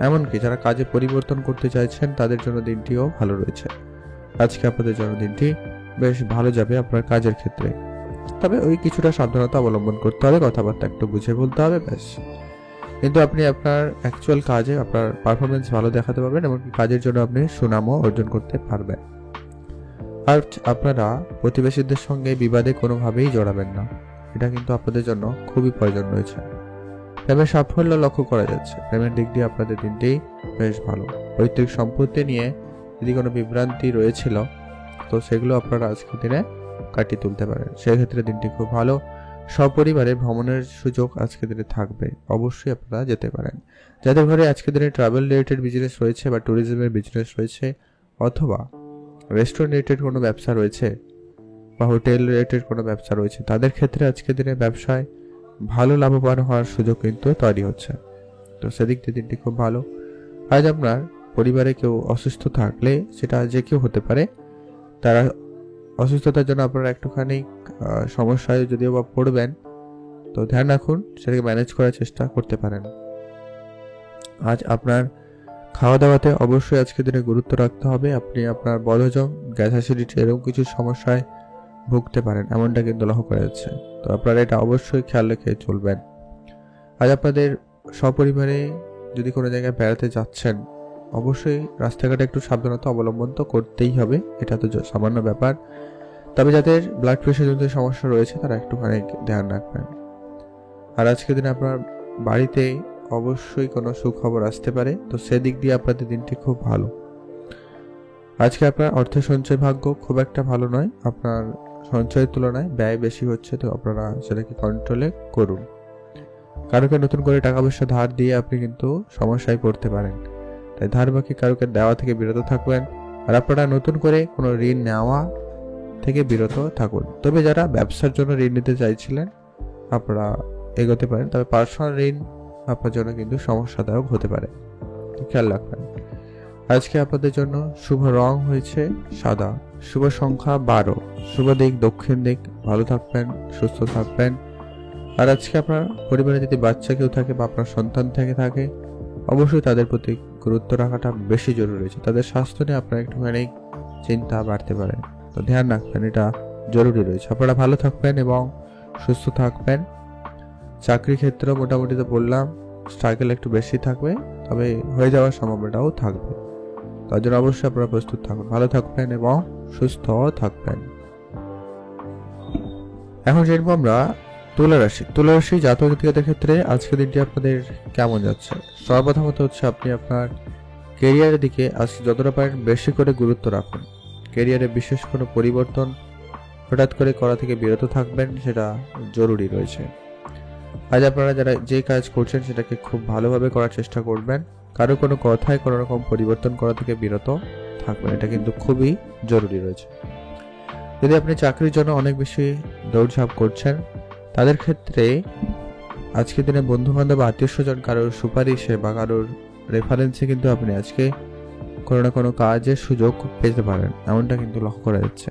এমনকি যারা কাজে পরিবর্তন করতে চাইছেন তাদের জন্য দিনটিও ভালো রয়েছে। আজকে আপনাদের জন্য দিনটি বেশ ভালো যাবে আপনার কাজের ক্ষেত্রে, তবে ওই কিছুটা সাবধানতা অবলম্বন করতে হবে, কথাবার্তা একটু বুঝে বলতে হবে ব্যাস। কিন্তু আপনি আপনার অ্যাকচুয়াল কাজে আপনার পারফরমেন্স ভালো দেখাতে পারবেন, এমনকি কাজের জন্য আপনি সুনামও অর্জন করতে পারবেন। আর আপনারা প্রতিবেশীদের সঙ্গে বিবাদে কোনোভাবেই জড়াবেন না, এটা কিন্তু আপনাদের জন্য খুবই প্রয়োজন রয়েছে। প্রেমের সাফল্য লক্ষ্য করা যাচ্ছে, প্রেমের দিক দিয়ে আপনাদের দিনটি বেশ ভালো। পৈতৃক সম্পত্তি নিয়ে যদি কোনো বিভ্রান্তি রয়েছিল, তো সেগুলো আপনারা আজকের দিনে কাটিয়ে তুলতে পারেন, সেক্ষেত্রে দিনটি খুব ভালো। সপরিবারে ভ্রমণের সুযোগ আজকের দিনে থাকবে, অবশ্যই আপনারা যেতে পারেন। যাদের ঘরে আজকের দিনে ট্রাভেল রিলেটেড বিজনেস রয়েছে বা ট্যুরিজমের বিজনেস রয়েছে, অথবা রেস্টুরেন্ট রিলেটেড কোনো ব্যবসা রয়েছে বা হোটেল রিলেটেড কোনো ব্যবসা রয়েছে, তাদের ক্ষেত্রে আজকের দিনে ব্যবসায় ভালো লাভবান হওয়ার সুযোগ কিন্তু তৈরি হচ্ছে। তো সেদিক দিয়ে দিনটি খুব ভালো। আজ আপনার পরিবারে কেউ অসুস্থ থাকলে, সেটা যে কেউ হতে পারে, তারা অসুস্থতার জন্য আপনারা একটুখানি সমস্যায় যদিও বা পড়বেন, তো ধ্যান রাখুন, সেটাকে ম্যানেজ করার চেষ্টা করতে পারেন। আজ আপনার খাওয়া দাওয়াতে অবশ্যই আজকে দিনে গুরুত্ব রাখতে হবে। আপনি আপনার বদহজম, গ্যাস অ্যাসিডিটি এরকম কিছু সমস্যায় ভুগতে পারেন, এমনটা কিন্তু লক্ষ্য করা যাচ্ছে। তো আপনারা এটা অবশ্যই খেয়াল রেখে চলবেন। আজ আপনাদের সপরিবারে যদি কোনো জায়গায় বেড়াতে যাচ্ছেন, অবশ্যই রাস্তাঘাটে একটু সাবধানতা অবলম্বন তো করতেই হবে, এটা তো সামান্য ব্যাপার। তবে যাদের ব্লাড প্রেশার জনিত সমস্যা রয়েছে তারা একটুখানি ধ্যান রাখবেন। আর আজকের দিনে আপনার বাড়িতে অবশ্যই কোনো সুখবর আসতে পারে, তো সেদিক দিয়ে আপনাদের দিনটি খুব ভালো। আজকে আপনার অর্থ সঞ্চয় ভাগ্য খুব একটা ভালো নয়, আপনার সঞ্চয়ের তুলনায় ব্যয় বেশি হচ্ছে, তো আপনারা সেটাকে কন্ট্রোলে করুন। কারোকে নতুন করে টাকা পয়সা ধার দিয়ে আপনি কিন্তু সমস্যায় পড়তে পারেন, তাই ধার বাকি কারোকে দেওয়া থেকে বিরত থাকবেন। আর আপনারা নতুন করে কোনো ঋণ নেওয়া থেকে বিরত থাকুন। তবে যারা ব্যবসার জন্য ঋণ নিতে চাইছিলেন, আপনারা এগোতে পারেন, তবে পার্সোনাল ঋণ আপনার জন্য কিন্তু সমস্যাদায়ক হতে পারে, তো খেয়াল রাখবেন। আজকে আপনাদের জন্য শুভ রং হয়েছে সাদা, শুভ সংখ্যা 12, শুভ দিক দক্ষিণ দিক। ভালো থাকবেন, সুস্থ থাকবেন। আর আজকে আপনার পরিবারে যদি বাচ্চা কেউ থাকে বা আপনার সন্তান থেকে থাকে, অবশ্যই তাদের প্রতি গুরুত্ব রাখাটা বেশি জরুরি রয়েছে। তাদের স্বাস্থ্য নিয়ে আপনার একটুখানি চিন্তা বাড়তে পারে, তো ধ্যান রাখবেন, এটা জরুরি রয়েছে। আপনারা ভালো থাকবেন এবং সুস্থ থাকবেন। চাকরি ক্ষেত্রে মোটামুটি তো বললাম, স্ট্রাগল একটু বেশি থাকবে, তবে হয়ে যাওয়ার সম্ভাবনাটাও থাকবে। তার জন্য অবশ্যই আপনারা প্রস্তুত থাকুন। ভালো থাকবেন এবং সুস্থ থাকবেন। এখন জানবো আমরা তুলা রাশি জাতক জাতিকাদের ক্ষেত্রে আজকের দিনটি আপনাদের কেমন যাচ্ছে। সর্বপ্রথমত হচ্ছে আপনি আপনার কেরিয়ারের দিকে আজকে যতটা পারেন বেশি করে গুরুত্ব রাখুন। কেরিয়ারে বিশেষ কোনো পরিবর্তন হঠাৎ করে করা থেকে বিরত থাকবেন, সেটা জরুরি রয়েছে। আজ আপনারা যারা যে কাজ করছেন সেটাকে খুব ভালোভাবে করার চেষ্টা করবেন। কারো কোনো কথায় কোনো রকম পরিবর্তন করা থেকে বিরত থাকবেন, এটা কিন্তু খুবই জরুরি রয়েছে। যদি আপনি চাকরির জন্য অনেক বেশি দৌড়ঝাঁপ করছেন, তাদের ক্ষেত্রে আজকের দিনে বন্ধু বান্ধব আত্মীয় স্বজন কারোর সুপারিশে বা কারোর রেফারেন্সে কিন্তু আপনি আজকে কোনো না কোনো কাজের সুযোগ পেতে পারেন, এমনটা কিন্তু লক্ষ্য করা যাচ্ছে।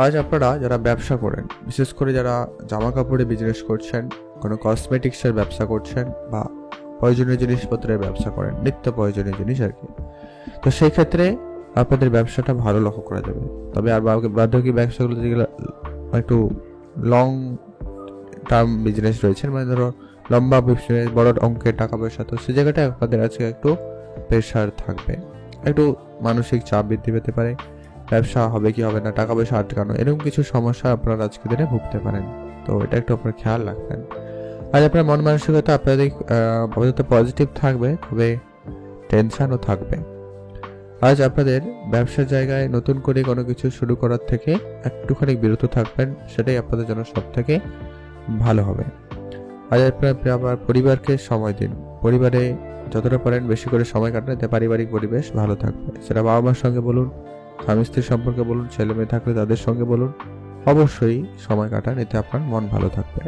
আজ আপনারা যারা ব্যবসা করেন, বিশেষ করে যারা জামা কাপড়ে বিজনেস করছেন, কোনো কসমেটিক্সের ব্যবসা করছেন বা প্রয়োজনীয় জিনিসপত্রের ব্যবসা করেন, নিত্য প্রয়োজনীয় জিনিস আর কি, তো সেই ক্ষেত্রে আপনাদের ব্যবসাটা ভালো লক্ষ্য করা যাবে। তবে আর বাকি ব্যবসাগুলো যেগুলো একটু লং টার্ম বিজনেস রয়েছে, মানে ধরো লম্বা বিজনেস, বড় অঙ্কের টাকা পয়সা, তো সেই জায়গাটায় আপনাদের আজকে একটু প্রেশার থাকবে, একটু মানসিক চাপ বৃদ্ধি পেতে পারে। ব্যবসা হবে কি হবে না, টাকা পয়সা আটকানো, এরকম কিছু সমস্যা আপনারা আজকে দিনে ভুগতে পারেন, তো এটা একটু আপনার খেয়াল রাখবেন। আজ আপনার মন মানসিকতা আপনাদের পজিটিভ থাকবে, তবে টেনশনও থাকবে। আজ আপনাদের ব্যবসার জায়গায় নতুন করে কোনো কিছু শুরু করার থেকে একটুখানি বিরত থাকবেন, সেটাই আপনাদের জন্য সব থেকে ভালো হবে। আজ আপনার পরিবারকে সময় দিন, পরিবারে যতটা পারেন বেশি করে সময় কাটান, এতে পারিবারিক পরিবেশ ভালো থাকবে। সেটা বাবা মার সঙ্গে বলুন, স্বামী স্ত্রীর সম্পর্কে বলুন, ছেলে মেয়ে থাকলে তাদের সঙ্গে বলুন, অবশ্যই সময় কাটান, এতে আপনার মন ভালো থাকবে।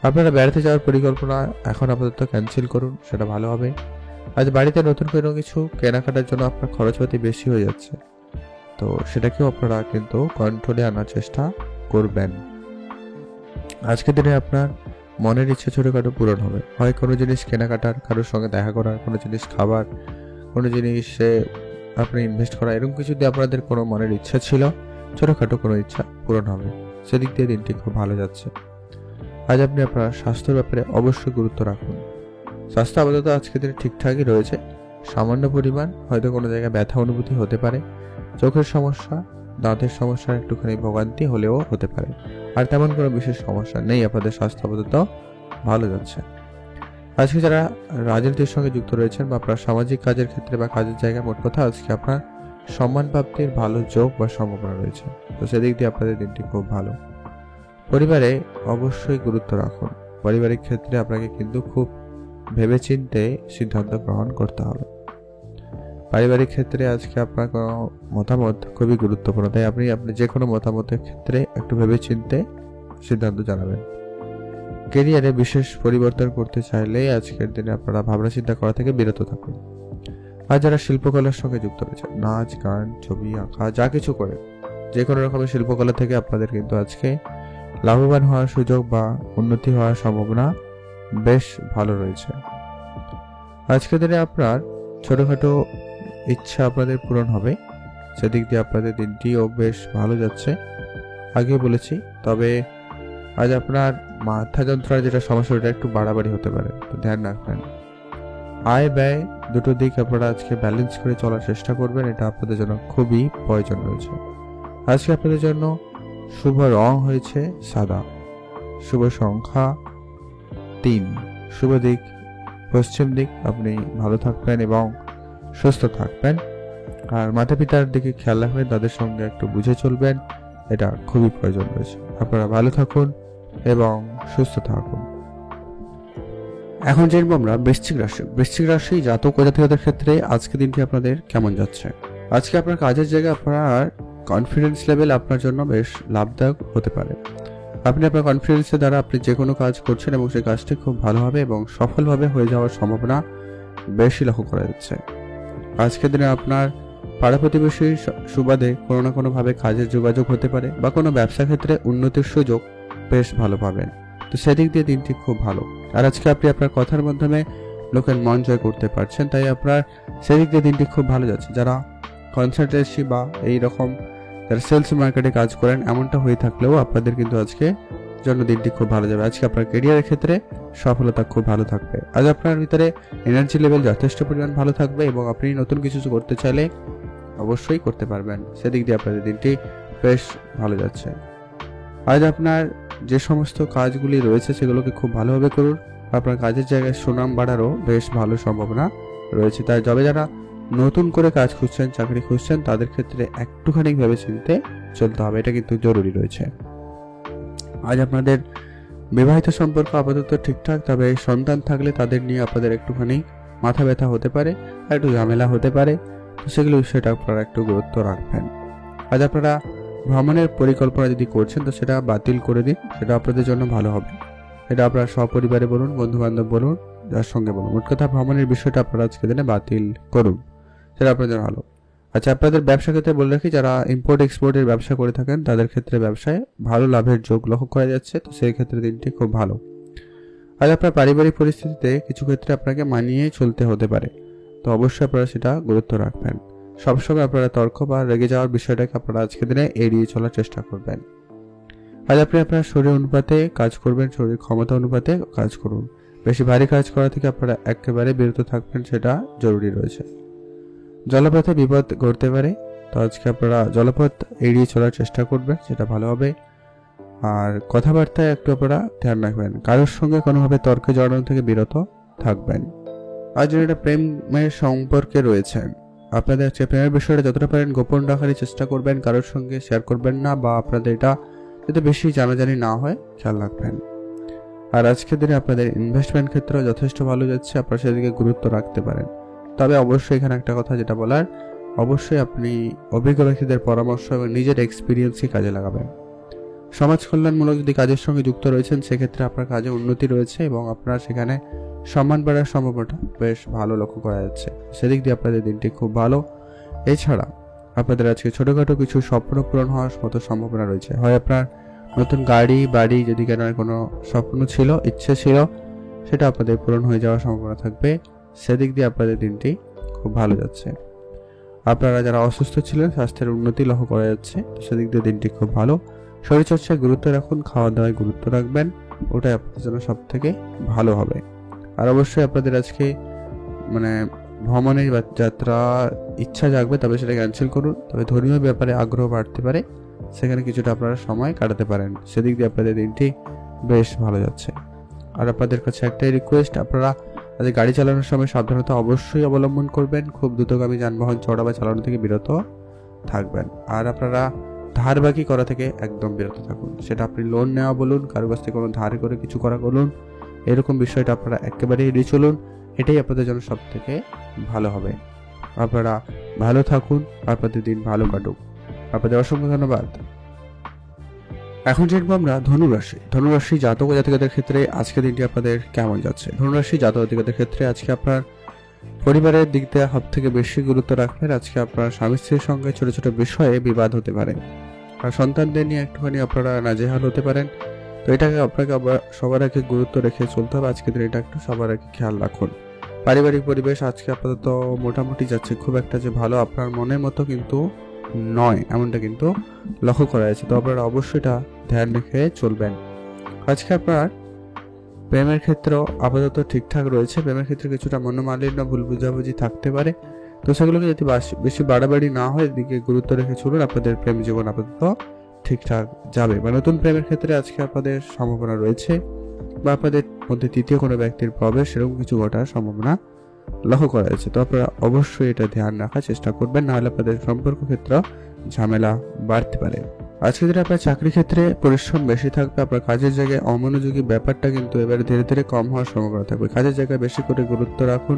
আপনারা বেড়াতে যাওয়ার পরিকল্পনা এখন আপাতত ক্যান্সেল করুন, সেটা ভালো হবে। আজ বাড়িতে নতুন কোনো কিছু কেনাকাটার জন্য আপনার খরচপাতি বেশি হয়ে যাচ্ছে, তো সেটাকেও আপনারা কিন্তু কন্ট্রোলে আনার চেষ্টা করবেন। আজকের দিনে আপনার মনের ইচ্ছা ছোটখাটো পূরণ হবে, হয় কোনো জিনিস কেনাকাটার, কারোর সঙ্গে দেখা করার, কোনো জিনিস খাবার, কোনো জিনিসে আপনি ইনভেস্ট করা, এরকম কিছু দিয়ে আপনাদের কোনো মনের ইচ্ছা ছিল, ছোটখাটো কোনো ইচ্ছা পূরণ হবে, সেদিক দিয়ে দিনটি খুব ভালো যাচ্ছে। আজ আপনি আপনার স্বাস্থ্যের ব্যাপারে অবশ্যই গুরুত্ব রাখুন। স্বাস্থ্য আপাতত আজকের দিনে ঠিকঠাকই রয়েছে, সামান্য পরিমাণ হয়তো কোনো জায়গায় ব্যথা অনুভূতি হতে পারে, চোখের সমস্যা, দাঁতের সমস্যা একটুখানি ভোগান্তি হলেও হতে পারে, আর তেমন কোনো বিশেষ সমস্যা নেই। আপনাদের স্বাস্থ্য আপাতত ভালো যাচ্ছে। আজকে যারা রাজনীতির সঙ্গে যুক্ত রয়েছেন বা আপনার সামাজিক কাজের ক্ষেত্রে বা কাজের জায়গায়, মোট কথা আজকে আপনার সম্মান প্রাপ্তির ভালো যোগ বা সম্ভাবনা রয়েছে, তো সেদিক দিয়ে আপনাদের দিনটি খুব ভালো। পরিবারে অবশ্যই গুরুত্ব রাখুন, পারিবারিক ক্ষেত্রে আপনাকে কিন্তু খুব ভেবেচিন্তে সিদ্ধান্ত গ্রহণ করতে হবে। পারিবারিক ক্ষেত্রে আজকে আপনার কোনো মতামত খুবই গুরুত্বপূর্ণ, তাই আপনি যে কোনো মতামতের ক্ষেত্রে একটু ভেবেচিন্তে সিদ্ধান্ত জানাবেন। কেরিয়ারে বিশেষ পরিবর্তন করতে চাইলে আজকের দিনে আপনারা ভাবনা চিন্তা করা থেকে বিরত থাকুন। আর যারা শিল্পকলার সঙ্গে যুক্ত রয়েছে, নাচ গান ছবি আঁকা যা কিছু করে, যে কোনো রকমের শিল্পকলা থেকে আপনাদের কিন্তু আজকে লাভবান হওয়ার সুযোগ বা উন্নতি হওয়ার সম্ভাবনা বেশ ভালো রয়েছে। আজকের দিনে আপনার ছোটখাটো ইচ্ছা আপনাদের পূরণ হবে, সেদিক দিয়ে আপনাদের দিনটিও বেশ ভালো যাচ্ছে, আগে বলেছি। তবে আজ আপনার মাথা যন্ত্রণার যেটা সমস্যা, ওটা একটু বাড়াবাড়ি হতে পারে, তো ধ্যান রাখবেন। আয় ব্যয় দুটো দিক আপনারা আজকে ব্যালেন্স করে চলার চেষ্টা করবেন, এটা আপনাদের জন্য খুবই প্রয়োজন রয়েছে। আজকে আপনাদের জন্য শুভ রং হয়েছে সাদা, শুভ সংখ্যা 3, শুভ দিক পশ্চিম দিক। আপনি ভালো থাকবেন এবং সুস্থ থাকবেন। আর মাতা পিতার দিকে খেয়াল রাখবেন, তাদের সঙ্গে একটু বুঝে চলবেন, এটা খুবই প্রয়োজন রয়েছে। আপনারা ভালো থাকুন এবং সুস্থ থাকুন। এখন জানবো আমরা বৃশ্চিক রাশি জাতক ও জাতিকাদের ক্ষেত্রে আজকে দিনটি আপনাদের কেমন যাচ্ছে। আজকে আপনার কাজের জায়গায় আপনার কনফিডেন্স লেভেল আপনার জন্য বেশ লাভদায়ক হতে পারে। আপনি আপনার কনফিডেন্সের দ্বারা আপনি যে কোনো কাজ করছেন এবং সেই কাজটি খুব ভালোভাবে এবং সফলভাবে হয়ে যাওয়ার সম্ভাবনা বেশি লক্ষ্য করা যাচ্ছে। আজকের দিনে আপনার পাড়া প্রতিবেশীর সুবাদে কোনো না কোনোভাবে কাজের যোগাযোগ হতে পারে বা কোনো ব্যবসা ক্ষেত্রে উন্নতির সুযোগ বেশ ভালো পাবেন। তো সেদিক দিয়ে দিনটি খুব ভালো। আর আজকে আপনি আপনার কথার মাধ্যমে লোকের মন জয় করতে পারছেন, তাই আপনার সেদিক দিয়ে দিনটি খুব ভালো যাচ্ছে। যারা কনসালটেন্সি বা এই রকম যারা সেলস মার্কেটে কাজ করেন এমনটা হয়ে থাকলেও আপনাদের কিন্তু আজকে জন্য দিনটি খুব ভালো যাবে। আজকে আপনার ক্যারিয়ারের ক্ষেত্রে সফলতা খুব ভালো থাকবে। আজ আপনার ভিতরে এনার্জি লেভেল যথেষ্ট পরিমাণ ভালো থাকবে এবং আপনি নতুন কিছু করতে চাইলে অবশ্যই করতে পারবেন। সেদিক দিয়ে আপনাদের দিনটি বেশ ভালো যাচ্ছে। আজ আপনার যে সমস্ত কাজগুলি রয়েছে সেগুলোকে খুব ভালোভাবে করুন। আপনার কাজের জায়গায় সুনাম বাড়ারও বেশ ভালো সম্ভাবনা রয়েছে। তাই যবে যারা নতুন করে কাজ খুঁজছেন, চাকরি খুঁজছেন, তাদের ক্ষেত্রে একটুখানি ভেবে চিনতে চলতে হবে, এটা কিন্তু জরুরি রয়েছে। আজ আপনাদের বিবাহিত সম্পর্ক আপাতত ঠিকঠাক, তবে সন্তান থাকলে তাদের নিয়ে আপনাদের একটুখানি মাথা ব্যথা হতে পারে, একটু ঝামেলা হতে পারে। তো সেগুলো বিষয়টা আপনারা একটু গুরুত্ব রাখবেন। আজ আপনারা ভ্রমণের পরিকল্পনা যদি করছেন তো সেটা বাতিল করে দিন, সেটা আপনাদের জন্য ভালো হবে। এটা আপনারা সপরিবারে বলুন, বন্ধু বান্ধব বলুন, যার সঙ্গে বলুন, মোট কথা ভ্রমণের বিষয়টা আপনারা আজকে দিনে বাতিল করুন, সেটা আপনাদের ভালো। আচ্ছা, আপনাদের ব্যবসা ক্ষেত্রে বলে রাখি, যারা ইম্পোর্ট এক্সপোর্টের ব্যবসা করে থাকেন তাদের ক্ষেত্রে ব্যবসায় ভালো লাভের যোগ লক্ষ্য করা যাচ্ছে। তো সেই ক্ষেত্রে দিনটি খুব ভালো। আজ আপনার পারিবারিক পরিস্থিতিতে কিছু ক্ষেত্রে আপনাকে মানিয়ে চলতে হতে পারে, তো অবশ্যই আপনারা সেটা গুরুত্ব রাখবেন। সবসময় আপনারা তর্ক বা রেগে যাওয়ার বিষয়টাকে আপনারা আজকে দিনে এড়িয়ে চলার চেষ্টা করবেন। আজ আপনি আপনার শরীর অনুপাতে কাজ করবেন, শরীর ক্ষমতা অনুপাতে কাজ করুন। বেশি ভারী কাজ করা থেকে আপনারা একেবারে বিরত থাকবেন, সেটা জরুরি রয়েছে। জলপথে বিপদ ঘটতে পারে, তো আজকে আপনারা জলপথ এড়িয়ে চলার চেষ্টা করবেন, সেটা ভালো হবে। আর কথাবার্তায় একটু আপনারা ধ্যান রাখবেন, কারোর সঙ্গে কোনোভাবে তর্কে জড়ানো থেকে বিরত থাকবেন। আজ যেটা প্রেমের সম্পর্কে রয়েছেন, আপনাদের হচ্ছে প্রেমের বিষয়টা যতটা পারেন গোপন রাখারই চেষ্টা করবেন, কারোর সঙ্গে শেয়ার করবেন না, বা আপনাদের এটা যাতে বেশি জানাজানি না হয় খেয়াল রাখবেন। আর আজকের দিনে আপনাদের ইনভেস্টমেন্ট ক্ষেত্রেও যথেষ্ট ভালো যাচ্ছে, আপনারা সেদিকে গুরুত্ব রাখতে পারেন। তবে অবশ্যই এখানে একটা কথা যেটা বলার, অবশ্যই আপনি অভিজ্ঞ ব্যক্তিদের পরামর্শ এবং নিজের এক্সপিরিয়েন্সকে কাজে লাগাবেন। সমাজ কল্যাণমূলক যদি কাজের সঙ্গে যুক্ত রয়েছেন সেক্ষেত্রে আপনার কাজে উন্নতি রয়েছে এবং আপনার সেখানে সম্মান বাড়ার সম্ভাবনাটা বেশ ভালো লক্ষ্য করা যাচ্ছে। সেদিক দিয়ে আপনাদের দিনটি খুব ভালো। এছাড়া আপনাদের আজকে ছোটোখাটো কিছু স্বপ্ন পূরণ হওয়ার মতো সম্ভাবনা রয়েছে। হয় আপনার নতুন গাড়ি বাড়ি যদি কেনার কোনো স্বপ্ন ছিল, ইচ্ছে ছিল, সেটা আপনাদের পূরণ হয়ে যাওয়ার সম্ভাবনা থাকবে। সেদিক দিয়ে আপনাদের দিনটি খুব ভালো যাচ্ছে। আপনারা যারা অসুস্থ ছিলেন স্বাস্থ্যের উন্নতি লক্ষ্য করা যাচ্ছে, সেদিক দিয়ে দিনটি খুব ভালো। শরীরচর্চায় গুরুত্ব রাখুন, খাওয়া দাওয়ায় গুরুত্ব রাখবেন, ওটাই আপনাদের জন্য সব থেকে ভালো হবে। আর অবশ্যই আপনাদের আজকে ভ্রমণের যাত্রা ইচ্ছা জাগবে, তবে সেটা ক্যান্সেল করুন। তবে ধর্মীয় ব্যাপারে আগ্রহ বাড়তে পারে, সেখানে কিছুটা আপনারা সময় কাটাতে পারেন। সেদিক দিয়ে আপনাদের দিনটি বেশ ভালো যাচ্ছে। আর আপনাদের কাছে একটাই রিকোয়েস্ট, আপনারা আজ গাড়ি চালানোর সময় সাবধানতা অবশ্যই অবলম্বন করবেন, খুব দ্রুতগামী যানবাহন চড়া বা চালানো থেকে বিরত থাকবেন। আর আপনারা ধার বাকি করা থেকে একদম বিরত থাকুন, সেটা আপনি লোন নেওয়া বলুন, কারো কাছ থেকে কোনো ধার করে কিছু করা বলুন, এরকম বিষয়টা আপনারা একেবারে এড়িয়ে চলুন। এটাই আপনাদের জন্য সব থেকে ভালো হবে। আপনারা ভালো থাকুন, আপনাদের দিন ভালো কাটুক। আপনাদের অসংখ্য ধন্যবাদ। এখন জানবো আমরা ধনুরাশি জাতক জাতিকাদের ক্ষেত্রে আজকের দিনটি আপনাদের কেমন যাচ্ছে। ধনুরাশি জাতক জাতিকাদের ক্ষেত্রে আজকে আপনার পরিবারের দিক দিয়ে সব থেকে বেশি গুরুত্ব রাখবেন। আজকে আপনার স্বামী স্ত্রীর সঙ্গে ছোট ছোট বিষয়ে বিবাদ হতে পারে, আর সন্তানদের নিয়ে একটুখানি আপনারা নাজেহাল হতে পারেন। তো এটাকে আপনাকে সবার আগে গুরুত্ব রেখে চলতে হবে। আজকের দিন এটা একটু সবার আগে খেয়াল রাখুন। পারিবারিক পরিবেশ আজকে আপাতত মোটামুটি যাচ্ছে, খুব একটা যে ভালো আপনার মনের মতো কিন্তু নয়, এমনটা কিন্তু লক্ষ্য করা যাচ্ছে। তো আপনারা অবশ্যই এটা ধ্যান রেখে চলবেন। আজকে আপনার প্রেমের ক্ষেত্রেও আপাতত ঠিকঠাক রয়েছে। প্রেমের ক্ষেত্রে কিছুটা মনোমালিন্য, ভুল বুঝাবুঝি থাকতে পারে, তো সেগুলোকে যদি বেশি বাড়াবাড়ি না হয় এদিকে গুরুত্ব রেখে চলুন, আপনাদের প্রেম জীবন আপাতত ঠিকঠাক যাবে। বা নতুন প্রেমের ক্ষেত্রে আজকে আপনাদের সম্ভাবনা রয়েছে, বা আপনাদের মধ্যে তৃতীয় কোনো ব্যক্তির প্রবেশ এরকম কিছু ঘটার সম্ভাবনা লক্ষ্য করা যাচ্ছে। তো আপনারা অবশ্যই এটা ধ্যান রাখার চেষ্টা করবেন, নাহলে আপনাদের সম্পর্ক ক্ষেত্রে ঝামেলা বাড়তে পারে। আজকে যেটা আপনার চাকরি ক্ষেত্রে পরিশ্রম বেশি থাকবে, আপনার কাজের জায়গায় অমনোযোগী ব্যাপারটা কিন্তু এবারে ধীরে ধীরে কম হওয়ার সম্ভাবনা থাকবে। কাজের জায়গায় বেশি করে গুরুত্ব রাখুন,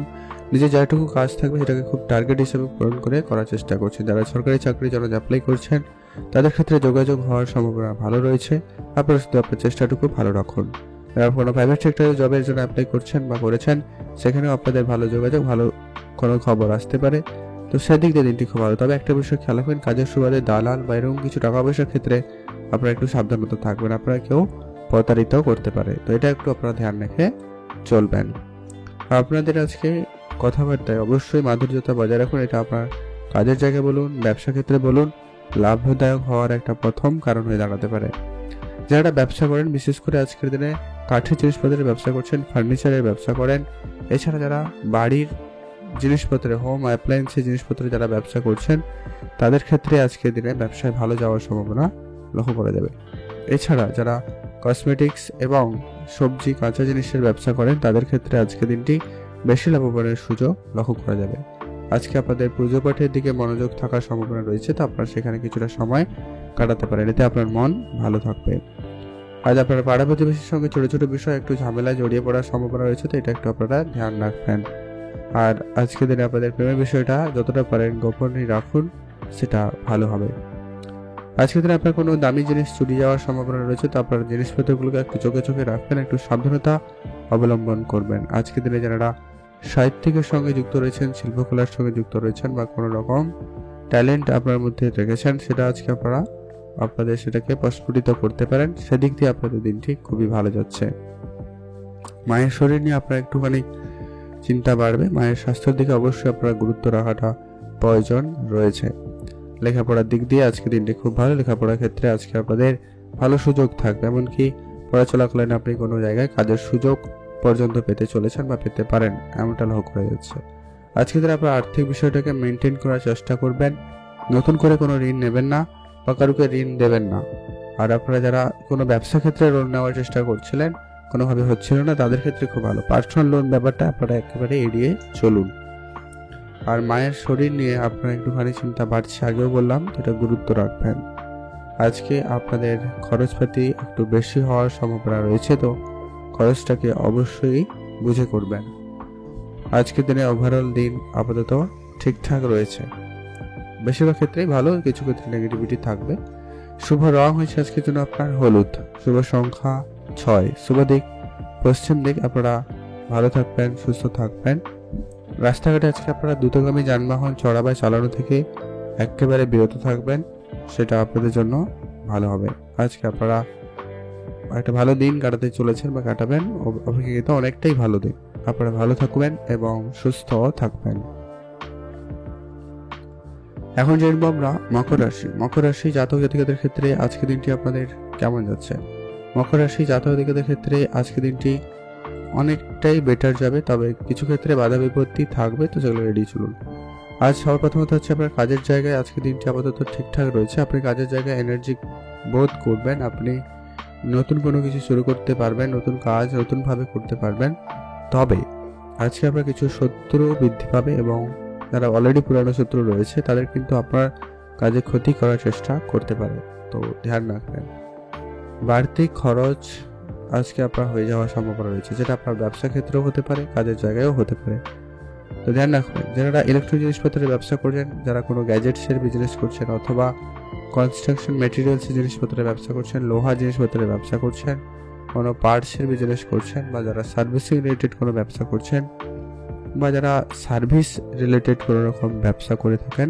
নিজের যেটুকু কাজ থাকবে সেটাকে খুব টার্গেট হিসেবে পূরণ করে করার চেষ্টা করছেন। যারা সরকারি চাকরির জন্য অ্যাপ্লাই করছেন তাদের ক্ষেত্রে যোগাযোগ হওয়ার সম্ভাবনা ভালো রয়েছে। আপনারা শুধু আপনার চেষ্টাটুকু ভালো রাখুন। যারা কোনো প্রাইভেট সেক্টরে জবের জন্য অ্যাপ্লাই করছেন বা করেছেন সেখানেও আপনাদের ভালো যোগাযোগ, ভালো কোনো খবর আসতে পারে। তো সেদিক দিয়ে দিনটি খুব ভালো। তবে একটা বিষয় খেয়াল রাখবেন, কাজের সুবাদে দালাল বা এরকম কিছু টাকা পয়সার ক্ষেত্রে আপনারা একটু সাবধানতা থাকবেন, আপনারা কেউ প্রতারিত করতে পারে, তো এটা একটু আপনারা ধ্যান রেখে চলবেন। আপনাদের আজকে কথাবার্তায় অবশ্যই মাধুর্যতা বজায় রাখুন, এটা আপনার কাজের জায়গায় বলুন, ব্যবসা ক্ষেত্রে বলুন, লাভদায়ক হওয়ার একটা প্রথম কারণ হয়ে দাঁড়াতে পারে। যারা ব্যবসা করেন, বিশেষ করে আজকের দিনে কাঠের জিনিসপত্রের ব্যবসা করছেন, ফার্নিচারের ব্যবসা করেন, এছাড়া যারা বাড়ির জিনিসপত্রের হোম অ্যাপ্লায়েন্সের জিনিসপত্রের যারা ব্যবসা করছেন, তাদের ক্ষেত্রে আজকের দিনে ব্যবসায় ভালো যাওয়ার সম্ভাবনা লক্ষ্য করা যাবে। এছাড়া যারা কসমেটিক্স এবং সবজি কাঁচা জিনিসের ব্যবসা করেন, তাদের ক্ষেত্রে আজকে দিনটি বেশি লাভবানের সুযোগ লক্ষ্য করা যাবে। আজকে আপনাদের পুজো পাঠের দিকে মনোযোগ থাকার সম্ভাবনা রয়েছে, তো আপনারা সেখানে কিছুটা সময় কাটাতে পারেন, এতে আপনার মন ভালো থাকবে। আজ আপনার পাড়া প্রতিবেশীর সঙ্গে ছোট ছোট বিষয় একটু ঝামেলায় জড়িয়ে পড়ার সম্ভাবনা রয়েছে, তো এটা একটু আপনারা ধ্যান রাখবেন। আর আজকে দিনে আপনাদের প্রেমের বিষয়টা যতটা পারেন গোপনই রাখুন, সেটা ভালো হবে। আজকের দিনে আপনার কোনো দামি জিনিস চুরি যাওয়ার সম্ভাবনা রয়েছে, তো আপনার জিনিসপত্রগুলোকে একটু চোখে চোখে রাখবেন, একটু সাবধানতা অবলম্বন করবেন। আজকের দিনে যারা সাহিত্যিকের সঙ্গে যুক্ত রয়েছেন, শিল্পকলার সঙ্গে যুক্ত রয়েছেন বা কোনো রকম ট্যালেন্ট আপনার মধ্যে রেখেছেন, সেটা আজকে আপনারা আপনাদের সেটাকে প্রস্ফুটিত করতে পারেন, সেদিক দিয়ে আপনাদের দিনটি খুবই ভালো যাচ্ছে। মায়ের শরীর নিয়ে আপনার একটুখানি চিন্তা বাড়বে, মায়ের স্বাস্থ্যের দিকে অবশ্যই আপনারা গুরুত্ব রাখাটা প্রয়োজন রয়েছে। লেখাপড়ার দিক দিয়ে আজকে দিনটি খুব ভালো, লেখাপড়ার ক্ষেত্রে আজকে আপনাদের ভালো সুযোগ থাকবে, এমনকি পড়াচলাকালীন আপনি কোনো জায়গায় কাজের সুযোগ পর্যন্ত পেতে চলেছেন বা পেতে পারেন, এমনটা লক্ষ্য করা যাচ্ছে। আজকে দিনে আপনার আর্থিক বিষয়টাকে মেনটেন করার চেষ্টা করবেন, নতুন করে কোনো ঋণ নেবেন না বা কারুকে ঋণ দেবেন না। আর আপনারা যারা কোনো ব্যবসা ক্ষেত্রে লোন নেওয়ার চেষ্টা করছিলেন, কোনোভাবে হচ্ছিল না, তাদের ক্ষেত্রে খুব ভালো, পার্সোনাল লোন ব্যাপারটা আপনারা একেবারে এড়িয়ে চলুন। আর মায়ের শরীর নিয়ে আপনার একটুখানি চিন্তা বাড়ছে, আগেও বললাম, এটা গুরুত্ব রাখবেন। আজকে আপনাদের খরচপাতি একটু বেশি হওয়ার সম্ভাবনা রয়েছে, তো খরচটাকে অবশ্যই বুঝে করবেন। আজকের দিনে ওভারঅল দিন আপাতত ঠিকঠাক রয়েছে, বেশিরভাগ ক্ষেত্রেই ভালো, কিছু ক্ষেত্রে নেগেটিভিটি থাকবে। শুভ রং হয়েছে আজকের জন্য আপনার হলুদ, শুভ সংখ্যা 6, শুভ দিক পশ্চিম দিক। আপনারা ভালো থাকবেন, সুস্থ থাকবেন। রাস্তাঘাটে আজকে আপনারা দ্রুতগামী যানবাহন চড়াবাই চালানো থেকে একেবারে বিরত থাকবেন, সেটা আপনাদের জন্য ভালো হবে। আজকে আপনারা একটা ভালো দিন কাটাতে চলেছেন বা কাটাবেন, অপেক্ষাকৃত অনেকটাই ভালো দিন। আপনারা ভালো থাকবেন এবং সুস্থ থাকবেন। এখন জানবো আমরা মকর রাশি। মকর রাশি জাতক জাতিকাদের ক্ষেত্রে আজকে দিনটি আপনাদের কেমন যাচ্ছে? মকর রাশি জাতক জাতিকাদের ক্ষেত্রে আজকে দিনটি অনেকটাই বেটার যাবে, তবে কিছু ক্ষেত্রে বাধা বিপত্তি থাকবে, তো সেগুলো এড়িয়ে চলুন। আজ সবার প্রথমত হচ্ছে আপনার কাজের জায়গায় আজকে দিনটি আপাতত ঠিকঠাক রয়েছে, আপনি কাজের জায়গায় এনার্জি বোধ করবেন, আপনি নতুন কোনো কিছু শুরু করতে পারবেন, নতুন কাজ নতুনভাবে করতে পারবেন। তবে আজকে আপনার কিছু শত্রু বৃদ্ধি পাবে এবং যারা অলরেডি পুরানো শত্রু রয়েছে তাদের কিন্তু আপনার কাজে ক্ষতি করার চেষ্টা করতে পারে, তো ধ্যান রাখবেন। বাড়তি খরচ আজকে আপনার হয়ে যাওয়ার সম্ভাবনা রয়েছে, যেটা আপনার ব্যবসা ক্ষেত্রেও হতে পারে, কাজের জায়গায়ও হতে পারে, তো ধ্যান রাখবেন। যারা ইলেকট্রনিক জিনিসপত্রের ব্যবসা করছেন, যারা কোনো গ্যাজেটসের বিজনেস করছেন, অথবা কনস্ট্রাকশন মেটেরিয়ালসের জিনিসপত্রের ব্যবসা করছেন, লোহা জিনিসপত্রের ব্যবসা করছেন, কোনো পার্টসের বিজনেস করছেন, বা যারা সার্ভিসিং রিলেটেড কোনো ব্যবসা করছেন, বা যারা সার্ভিস রিলেটেড কোনো রকম ব্যবসা করে থাকেন,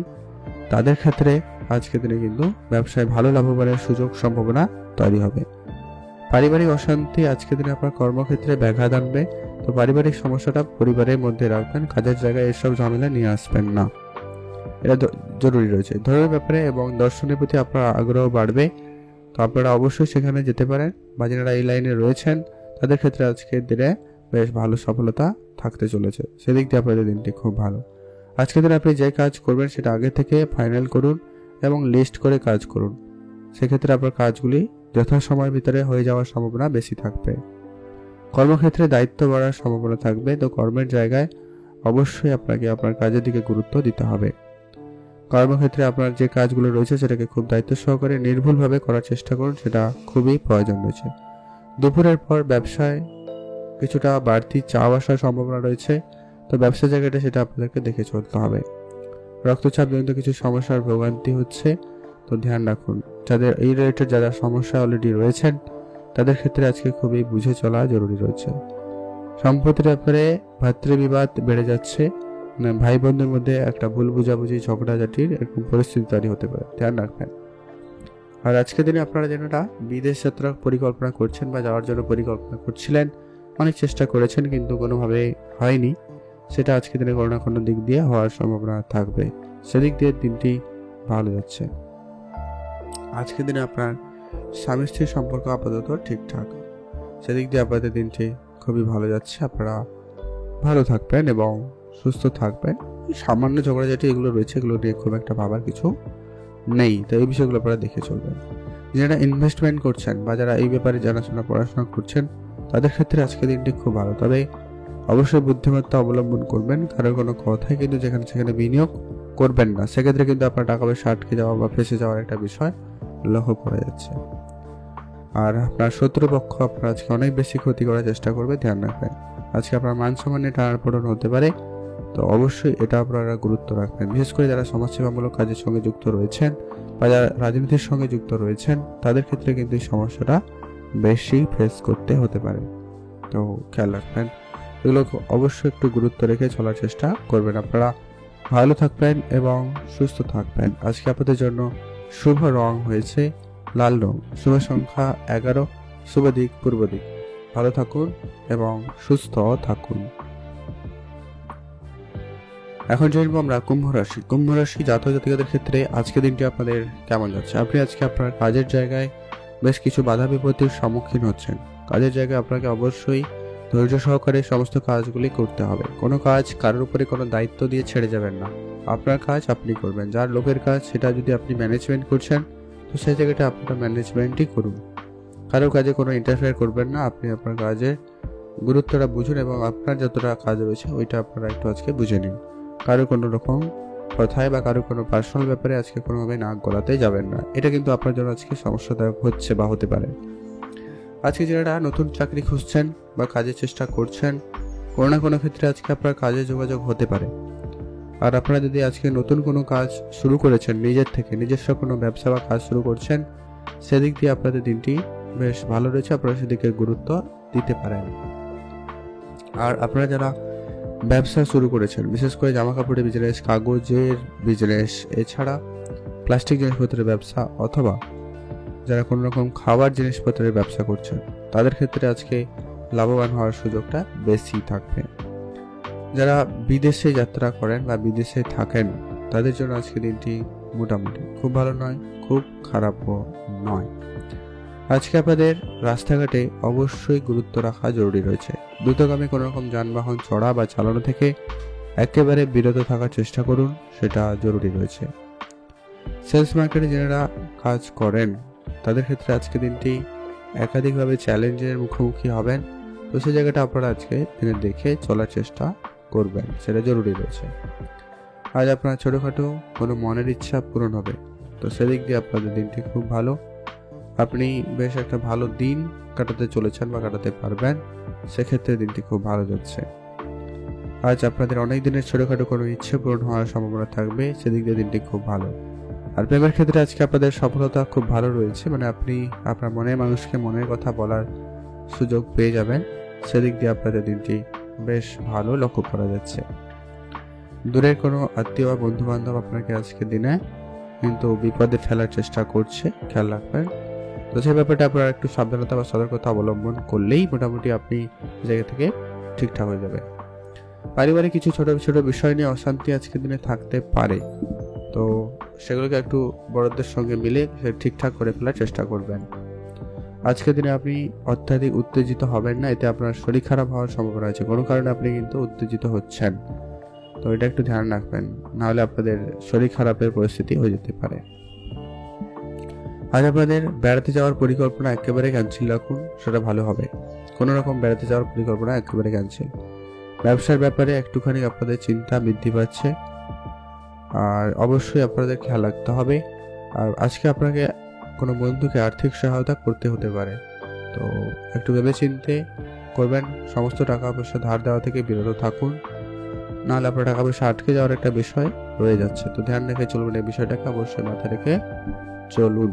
তাদের ক্ষেত্রে আজকের দিনে কিন্তু ব্যবসায় ভালো লাভবানের সুযোগ সম্ভাবনা তৈরি হবে। পারিবারিক অশান্তি আজকের দিনে আপনার কর্মক্ষেত্রে ব্যাঘাত আনবে, তো পারিবারিক সমস্যাটা পরিবারের মধ্যে রাখবেন, কাজের জায়গায় এসব ঝামেলা নিয়ে আসবেন না, এটা জরুরি রয়েছে। ধর্মের ব্যাপারে এবং দর্শনের প্রতি আপনার আগ্রহ বাড়বে, তো আপনারা অবশ্যই সেখানে যেতে পারেন, বা যারা এই লাইনে রয়েছেন তাদের ক্ষেত্রে আজকের দিনে বেশ ভালো সফলতা থাকতে চলেছে, সেদিক দিয়ে আপনাদের দিনটি খুব ভালো। আজকের দিনে আপনি যে কাজ করবেন সেটা আগে থেকে ফাইনাল করুন এবং লিস্ট করে কাজ করুন, সেক্ষেত্রে আপনার কাজগুলি যথাসময়ের ভিতরে হয়ে যাওয়ার সম্ভাবনা বেশি থাকবে। কর্মক্ষেত্রে দায়িত্ব বাড়ার সম্ভাবনা থাকবে, তো কর্মের জায়গায় অবশ্যই আপনাকে আপনার কাজের দিকে গুরুত্ব দিতে হবে। কর্মক্ষেত্রে আপনার যে কাজগুলো রয়েছে সেটাকে খুব দায়িত্ব সহকারে নির্ভুলভাবে করার চেষ্টা করুন, সেটা খুবই প্রয়োজন রয়েছে। দুপুরের পর ব্যবসায় কিছুটা বাড়তি চাপ আসার সম্ভাবনা রয়েছে, তো ব্যবসা জায়গাটা সেটা আপনাদেরকে দেখে চলতে হবে। রক্তচাপ জনিত কিছু সমস্যার ভোগান্তি হচ্ছে, তো ধ্যান রাখুন। যাদের এই রিলেটেড যারা সমস্যা অলরেডি রয়েছেন তাদের ক্ষেত্রে আজকে খুবই বুঝে চলা জরুরি রয়েছে। সম্পত্তির ব্যাপারে ভাতৃবিবাদ বেড়ে যাচ্ছে, ভাই বোনদের মধ্যে একটা ভুল বুঝাবুঝি ঝগড়াঝাটির এরকম পরিস্থিতি তৈরি হতে পারে, ধ্যান রাখবেন। আর আজকের দিনে আপনারা যেটা বিদেশ যাত্রার পরিকল্পনা করছেন বা যাওয়ার জন্য পরিকল্পনা করছিলেন, অনেক চেষ্টা করেছেন কিন্তু কোনোভাবে হয়নি, সেটা আজকের দিনে কোনো না কোনো দিক দিয়ে হওয়ার সম্ভাবনা থাকবে, সেদিক দিয়ে দিনটি ভালো যাচ্ছে। আজকের দিনে আপনার স্বামী স্ত্রীর সম্পর্ক আপাতত ঠিকঠাক, সেদিক দিয়ে আপনাদের দিনটি খুবই ভালো যাচ্ছে। আপনারা ভালো থাকবেন এবং সুস্থ থাকবেন। সামান্য ঝগড়াঝাটি এগুলো রয়েছে, এগুলো নিয়ে খুব একটা ভাবার কিছু নেই, তো এই বিষয়গুলো আপনারা দেখে চলবেন। যারা ইনভেস্টমেন্ট করছেন বা যারা এই ব্যাপারে জানাশোনা পড়াশোনা করছেন তাদের ক্ষেত্রে আজকের দিনটি খুব ভালো, তবে অবশ্যই বুদ্ধিমত্তা অবলম্বন করবেন। কারোর কোনো কথাই কিন্তু যেখানে সেখানে বিনিয়োগ করবেন না, সেক্ষেত্রে কিন্তু আপনার টাকা পয়সা আটকে যাওয়া বা ফেসে যাওয়ার একটা বিষয় লক্ষ্য করা যাচ্ছে। আর আপনার শত্রুপক্ষ আপনার আজকে অনেক বেশি ক্ষতি করার চেষ্টা করবে, ধ্যান রাখবেন। আজকে আপনার মান সম্মানে টানাপোড়েন হতে পারে, তো অবশ্যই এটা আপনারা গুরুত্ব রাখবেন। বিশেষ করে যারা সমাজসেবামূলক কাজের সঙ্গে যুক্ত রয়েছেন বা যারা রাজনীতির সঙ্গে যুক্ত রয়েছেন তাদের ক্ষেত্রে কিন্তু এই সমস্যাটা বেশি ফেস করতে হতে পারে, তো খেয়াল রাখবেন। এগুলো অবশ্যই একটু গুরুত্ব রেখে চলার চেষ্টা করবেন। আপনারা ভালো থাকবেন এবং সুস্থ থাকবেন। আজকে আপনাদের জন্য শুভ রং হয়েছে লাল রং, শুভ সংখ্যা 11, শুভ দিক পূর্ব দিক। ভালো থাকুন এবং সুস্থ থাকুন। এখন জানবো আমরা কুম্ভ রাশি। কুম্ভ রাশি জাতক জাতিকাদের ক্ষেত্রে আজকে দিনটি আপনাদের কেমন যাচ্ছে। আপনি আজকে আপনার কাজের জায়গায় বেশ কিছু বাধা বিপত্তির সম্মুখীন হচ্ছেন। কাজের জায়গায় আপনাকে অবশ্যই ধৈর্য সহকারে সমস্ত কাজগুলি করতে হবে। কোনো কাজ কারোর উপরে কোনো দায়িত্ব দিয়ে ছেড়ে যাবেন না, আপনার কাজ আপনি করবেন। যার লোকের কাজ সেটা যদি আপনি ম্যানেজমেন্ট করছেন তো সেই জায়গাটা আপনারা ম্যানেজমেন্টই করুন, কারোর কাজে কোনো ইন্টারফেয়ার করবেন না। আপনি আপনার কাজের গুরুত্বটা বুঝুন এবং আপনার যতটা কাজ রয়েছে ওইটা আপনারা একটু আজকে বুঝে নিন। কারো কোনো রকম কথায় বা কারো কোনো পার্সোনাল ব্যাপারে আজকে কোনোভাবে নাক গলাতে যাবেন না, এটা কিন্তু আপনার জন্য আজকে সমস্যাদায়ক হচ্ছে বা হতে পারে। আজকে যারা নতুন চাকরি খুঁজছেন বা কাজের চেষ্টা করছেন, কোনো না কোনো ক্ষেত্রে আজকে আপনার কাজে যোগাযোগ হতে পারে। আর আপনারা যদি আজকে নতুন কোনো কাজ শুরু করেছেন, নিজের থেকে নিজস্ব কোনো ব্যবসা বা কাজ শুরু করছেন, সেদিক দিয়ে আপনাদের দিনটি বেশ ভালো রয়েছে, আপনারা সেদিকে গুরুত্ব দিতে পারেন। আর আপনারা যারা ব্যবসা শুরু করেছেন, বিশেষ করে জামা কাপড়ের বিজনেস, কাগজের বিজনেস, এছাড়া প্লাস্টিক জিনিসপত্রের ব্যবসা, অথবা যারা কোনো রকম খাবার জিনিসপত্রের ব্যবসা করছেন, তাদের ক্ষেত্রে আজকে লাভবান হওয়ার সুযোগটা বেশি থাকবে। যারা বিদেশে যাত্রা করেন বা বিদেশে থাকেন তাদের জন্য আজকে দিনটি মোটামুটি খুব ভালো নয়, খুব খারাপও নয়। আজকে আপনাদের রাস্তাঘাটে অবশ্যই গুরুত্ব রাখা জরুরি রয়েছে। দ্রুতগামী কোনো রকম যানবাহন চড়া বা চালানো থেকে একেবারে বিরত থাকার চেষ্টা করুন, সেটা জরুরি রয়েছে। সেলস মার্কেটে যারা কাজ করেন তাদের ক্ষেত্রে আজকে দিনটি একাধিকভাবে চ্যালেঞ্জের মুখোমুখি হবেন, তো সেই জায়গাটা আপনারা আজকে দিনে দেখে চলার চেষ্টা করবেন, সেটা জরুরি রয়েছে। আজ আপনার ছোটোখাটো কোনো মনের ইচ্ছা পূরণ হবে, তো সেদিক দিয়ে আপনাদের দিনটি খুব ভালো। আপনি বেশ একটা ভালো দিন কাটাতে চলেছেন বা কাটাতে পারবেন, সেক্ষেত্রে দিনটি খুব ভালো যাচ্ছে। আজ আপনাদের অনেক দিনের ছোটোখাটো কোনো ইচ্ছে পূরণ হওয়ার সম্ভাবনা থাকবে, সেদিক দিয়ে দিনটি খুব ভালো। আর প্রেমের ক্ষেত্রে আজকে আপনাদের সফলতা খুব ভালো রয়েছে, মানে আপনি আপনার মনের মানুষকে মনের কথা বলার সুযোগ পেয়ে যাবেন, সেদিক দিয়ে আপনাদের দিনটি বেশ ভালো লক্ষ্য করা যাচ্ছে। দূরের কোনো আত্মীয় বা বন্ধু বান্ধব আপনাকে আজকে দিনে কিন্তু বিপদে ফেলার চেষ্টা করছে, খেয়াল রাখবেন। তো সেই ব্যাপারটা আপনারা একটু সাবধানতা বা সতর্কতা অবলম্বন করলেই মোটামুটি আপনি জায়গা থেকে ঠিকঠাক হয়ে যাবে। পারিবারিক কিছু ছোট ছোট বিষয় নিয়ে অশান্তি আজকের দিনে থাকতে পারে, তো সেগুলোকে একটু বড়দের সঙ্গে মিলে ঠিকঠাক করে ফেলার চেষ্টা করবেন। আজকের দিনে আপনি অত্যাধিক উত্তেজিত হবেন না, এতে আপনার শরীর খারাপ হওয়ার সম্ভাবনা আছে। কোনো কারণে আপনি কিন্তু উত্তেজিত হচ্ছেন, তো এটা একটু ধ্যান রাখবেন, নাহলে আপনাদের শরীর খারাপের পরিস্থিতি হয়ে যেতে পারে। আজ আপনাদের বেড়াতে যাওয়ার পরিকল্পনা একেবারে ক্যান্সেল রাখুন, সেটা ভালো হবে। কোনো রকম বেড়াতে যাওয়ার পরিকল্পনা একেবারে ক্যান্সেল। ব্যবসার ব্যাপারে একটুখানি আপনাদের চিন্তা বৃদ্ধি পাচ্ছে, আর অবশ্যই আপনাদের খেয়াল রাখতে হবে। আর আজকে আপনাকে কোনো বন্ধুকে আর্থিক সহায়তা করতে হতে পারে, তো একটু ভেবেচিন্তে করবেন। সমস্ত টাকা পয়সা ধার দেওয়া থেকে বিরত থাকুন, নাহলে আপনার টাকা পয়সা আটকে যাওয়ার একটা বিষয় রয়ে যাচ্ছে, তো ধ্যান রেখে চলবেন। এই বিষয়টাকে অবশ্যই মাথায় রেখে চলুন।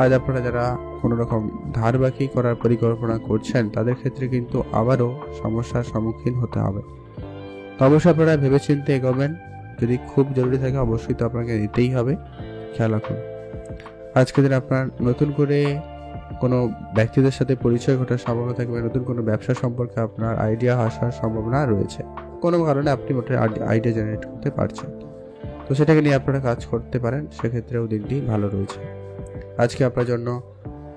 আজ আপনারা যারা কোনো রকম ধার বাকি করার পরিকল্পনা করছেন তাদের ক্ষেত্রে কিন্তু আবারও সমস্যার সম্মুখীন হতে হবে। তো অবশ্যই আপনারা ভেবেচিন্তে এগোবেন। যদি খুব জরুরি থাকে অবশ্যই তো আপনাকে নিতেই হবে, খেয়াল রাখুন। আজকের দিন আপনার নতুন করে কোনো ব্যক্তিদের সাথে পরিচয় ঘটার সম্ভাবনা থাকবে, নতুন কোনো ব্যবসা সম্পর্কে আপনার আইডিয়া আসার সম্ভাবনা রয়েছে। কোনো কারণে আপনি মোটে আইডিয়া জেনারেট করতে পারছেন, তো সেটাকে নিয়ে আপনারা কাজ করতে পারেন, সেক্ষেত্রেও দিনটি ভালো রয়েছে। আজকে আপনার জন্য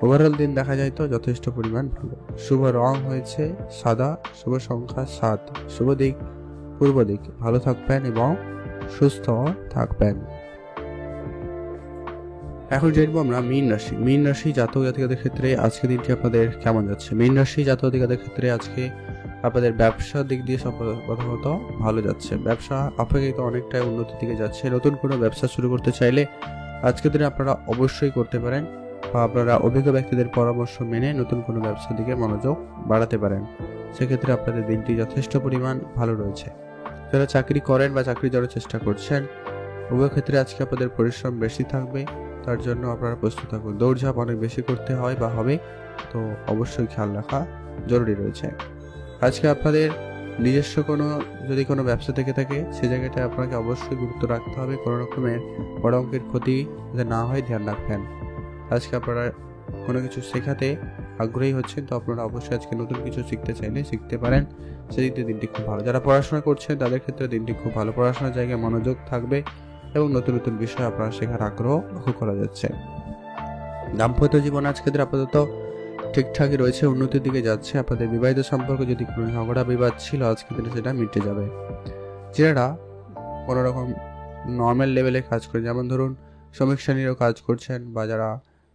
ওভারঅল দিন দেখা যায় তো যথেষ্ট পরিমাণ ভালো। শুভ রং হয়েছে সাদা, শুভ সংখ্যা 7, শুভ দিক পূর্ব দিক। ভালো থাকবেন এবং সুস্থ থাকবেন। এখন জানবো আমরা মীন রাশি। মীন রাশি জাতক জাতিকাদের ক্ষেত্রে আজকে দিনটি আপনাদের কেমন যাচ্ছে? মীন রাশি জাতক জাতিকাদের ক্ষেত্রে আজকে আপনাদের ব্যবসা দিক দিয়ে প্রথমত ভালো যাচ্ছে। ব্যবসা অপেক্ষাকৃত অনেকটাই উন্নতির দিকে যাচ্ছে। নতুন কোনো ব্যবসা শুরু করতে চাইলে আজকের দিনে আপনারা অবশ্যই করতে পারেন, বা আপনারা অভিজ্ঞ ব্যক্তিদের পরামর্শ মেনে নতুন কোনো ব্যবসার দিকে মনোযোগ বাড়াতে পারেন। সেক্ষেত্রে আপনাদের দিনটি যথেষ্ট পরিমাণ ভালো রয়েছে। যারা চাকরি করেন বা চাকরি যারা চেষ্টা করছেন, উভয় ক্ষেত্রে আজকে আপনাদের পরিশ্রম বেশি থাকবে, তার জন্য আপনারা প্রস্তুত থাকুন। দৌড়ঝাঁপ অনেক বেশি করতে হয় বা হবে, তো অবশ্যই খেয়াল রাখা জরুরি রয়েছে। আজকে আপনাদের নিজস্ব যদি কোনো ব্যবসা থেকে থাকে, সে জায়গাটায় আপনাকে অবশ্যই গুরুত্ব রাখতে হবে। কোনো রকমের বড় অঙ্কের ক্ষতি যাতে না হয় ধ্যান রাখবেন। আজকে আপনারা কোনো কিছু শেখাতে আগ্রহী হচ্ছেন, তো আপনারা অবশ্যই আজকে নতুন কিছু শিখতে চাইলে শিখতে পারেন, সেদিক দিয়ে দিনটি খুব ভালো। যারা পড়াশোনা করছেন তাদের ক্ষেত্রে দিনটি খুব ভালো। পড়াশোনার জায়গায় মনোযোগ থাকবে এবং নতুন নতুন বিষয় আপনারা শেখার আগ্রহ লক্ষ্য করা যাচ্ছে। দাম্পত্য জীবন আজকে আপাতত ঠিকঠাকই রয়েছে, উন্নতির দিকে যাচ্ছে। আপনাদের বিবাহিত সম্পর্কে যদি কোনো ঝগড়া বিবাদ ছিল আজকে দিনে সেটা মিটে যাবে। যারা কোনো রকম নর্মাল লেভেলে কাজ করেন, যেমন ধরুন শ্রমিক শ্রেণীরও কাজ করছেন বা যারা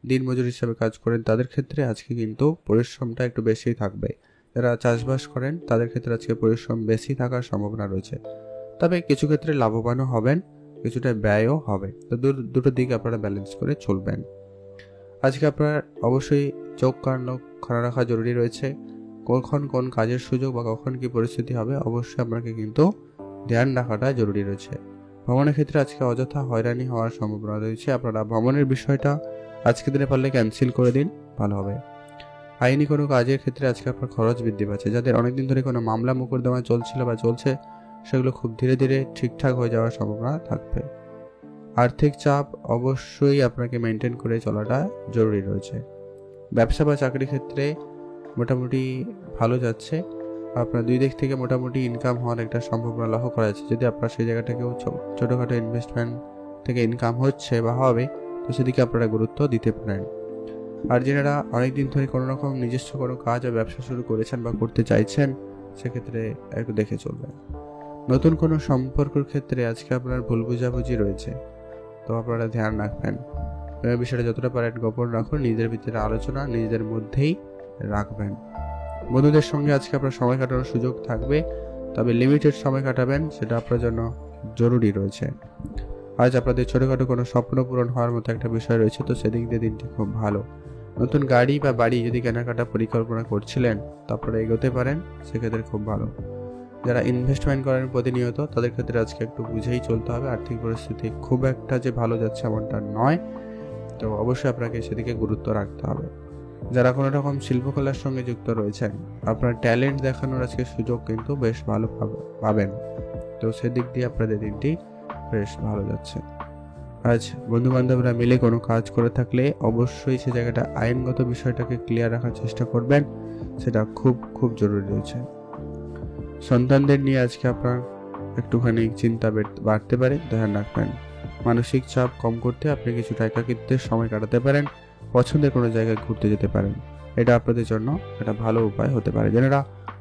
দিনমজুর হিসাবে কাজ করেন, তাদের ক্ষেত্রে আজকে কিন্তু পরিশ্রমটা একটু বেশিই থাকবে। যারা চাষবাস করেন তাদের ক্ষেত্রে আজকে পরিশ্রম বেশি থাকার সম্ভাবনা রয়েছে, তবে কিছু ক্ষেত্রে লাভবানও হবেন, কিছুটা ব্যয়ও হবে। তো দুটো দিক আপনারা ব্যালেন্স করে চলবেন। আজকে আপনার অবশ্যই চোখ কান খোলা রাখা জরুরি রয়েছে। কখন কোন কাজের সুযোগ বা কখন কি পরিস্থিতি হবে অবশ্যই আপনাকে কিন্তু ধ্যান রাখাটা জরুরি রয়েছে। ভ্রমণের ক্ষেত্রে আজকে অযথা হয়রানি হওয়ার সম্ভাবনা রয়েছে। আপনারা ভ্রমণের বিষয়টা আজকে দিনে পারলে ক্যান্সেল করে দিন, ভালো হবে। আইনি কোনো কাজের ক্ষেত্রে আজকে আপনার খরচ বৃদ্ধি পাচ্ছে। যাদের অনেকদিন ধরে কোনো মামলা মোকদ্দমা চলছিল বা চলছে, সেগুলো খুব ধীরে ধীরে ঠিকঠাক হয়ে যাওয়ার সম্ভাবনা থাকবে। আর্থিক চাপ অবশ্যই আপনাকে মেনটেন করে চলাটা জরুরি রয়েছে। ব্যবসা বা চাকরির ক্ষেত্রে মোটামুটি ভালো যাচ্ছে। আপনার দুই দিক থেকে মোটামুটি ইনকাম হওয়ার একটা সম্ভাবনা লক্ষ্য করা যাচ্ছে। যদি আপনার সেই জায়গাটাকেও ছোটোখাটো ইনভেস্টমেন্ট থেকে ইনকাম হচ্ছে বা হবে, তো সেদিকে আপনারা গুরুত্ব দিতে পারেন। আর যারা অনেকদিন ধরে কোনো রকম নিজস্ব কোনো কাজ বা ব্যবসা শুরু করেছেন বা করতে চাইছেন, সেক্ষেত্রে একটু দেখে চলবেন। নতুন কোনো সম্পর্কের ক্ষেত্রে আজকে আপনার ভুল বুঝাবুঝি রয়েছে, তো আপনারা ধ্যান রাখবেন। বিষয়টা যতটা পারেন গোপন রাখুন, নিজেদের ভিতরে আলোচনা নিজেদের মধ্যেই রাখবেন। বন্ধুদের সঙ্গে আজকে আপনার সময় কাটানোর সুযোগ থাকবে, তবে লিমিটেড সময় কাটাবেন, সেটা আপনার জন্য জরুরি রয়েছে। আজ আপনাদের ছোটোখাটো কোনো স্বপ্ন পূরণ হওয়ার মতো একটা বিষয় রয়েছে, তো সেদিক দিয়ে দিনটি খুব ভালো। নতুন গাড়ি বা বাড়ি যদি কেনাকাটা পরিকল্পনা করছিলেন, তো আপনারা এগোতে পারেন, সেক্ষেত্রে খুব ভালো। যারা ইনভেস্টমেন্ট করেন প্রতিনিয়ত, তাদের ক্ষেত্রে আজকে একটু বুঝেই চলতে হবে। আর্থিক পরিস্থিতি খুব একটা যে ভালো যাচ্ছে এমনটা নয়, তো অবশ্যই আপনাকে সেদিকে গুরুত্ব রাখতে হবে। যারা কোনো রকম শিল্পকলার সঙ্গে যুক্ত রয়েছেন, আপনার ট্যালেন্ট দেখানোর আজকে সুযোগ কিন্তু বেশ ভালো পাবেন, তো সেদিক দিয়ে আপনাদের দিনটি বেশ ভালো যাচ্ছে। আজ বন্ধু বান্ধবরা মিলে কোনো কাজ করে থাকলে অবশ্যই সে জায়গাটা আইনগত বিষয়টাকে ক্লিয়ার রাখার চেষ্টা করবেন, সেটা খুব খুব জরুরি রয়েছে। সন্তানদের নিয়ে আজকে আপনার একটুখানি চিন্তা বাড়তে পারে, ধ্যান রাখবেন। মানসিক চাপ কম করতে আপনি কিছুটা একাকিত্বের সময় কাটাতে পারেন, পছন্দের কোনো জায়গায় ঘুরতে যেতে পারেন, এটা আপনাদের জন্য একটা ভালো উপায় হতে পারে। যারা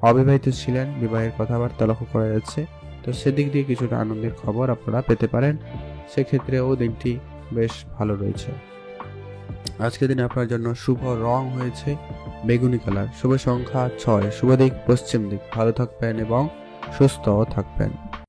অবিবাহিত ছিলেন, বিবাহের কথাবার্তা লক্ষ্য করা যাচ্ছে, তো সেদিক দিয়ে কিছুটা আনন্দের খবর আপনারা পেতে পারেন, সেক্ষেত্রেও দিনটি বেশ ভালো রয়েছে। আজকের দিনে আপনার জন্য শুভ রং হয়েছে বেগুনি কালার, শুভ সংখ্যা 6, শুভ দিক পশ্চিম দিক। ভালো থাকবেন এবং সুস্থ থাকবেন।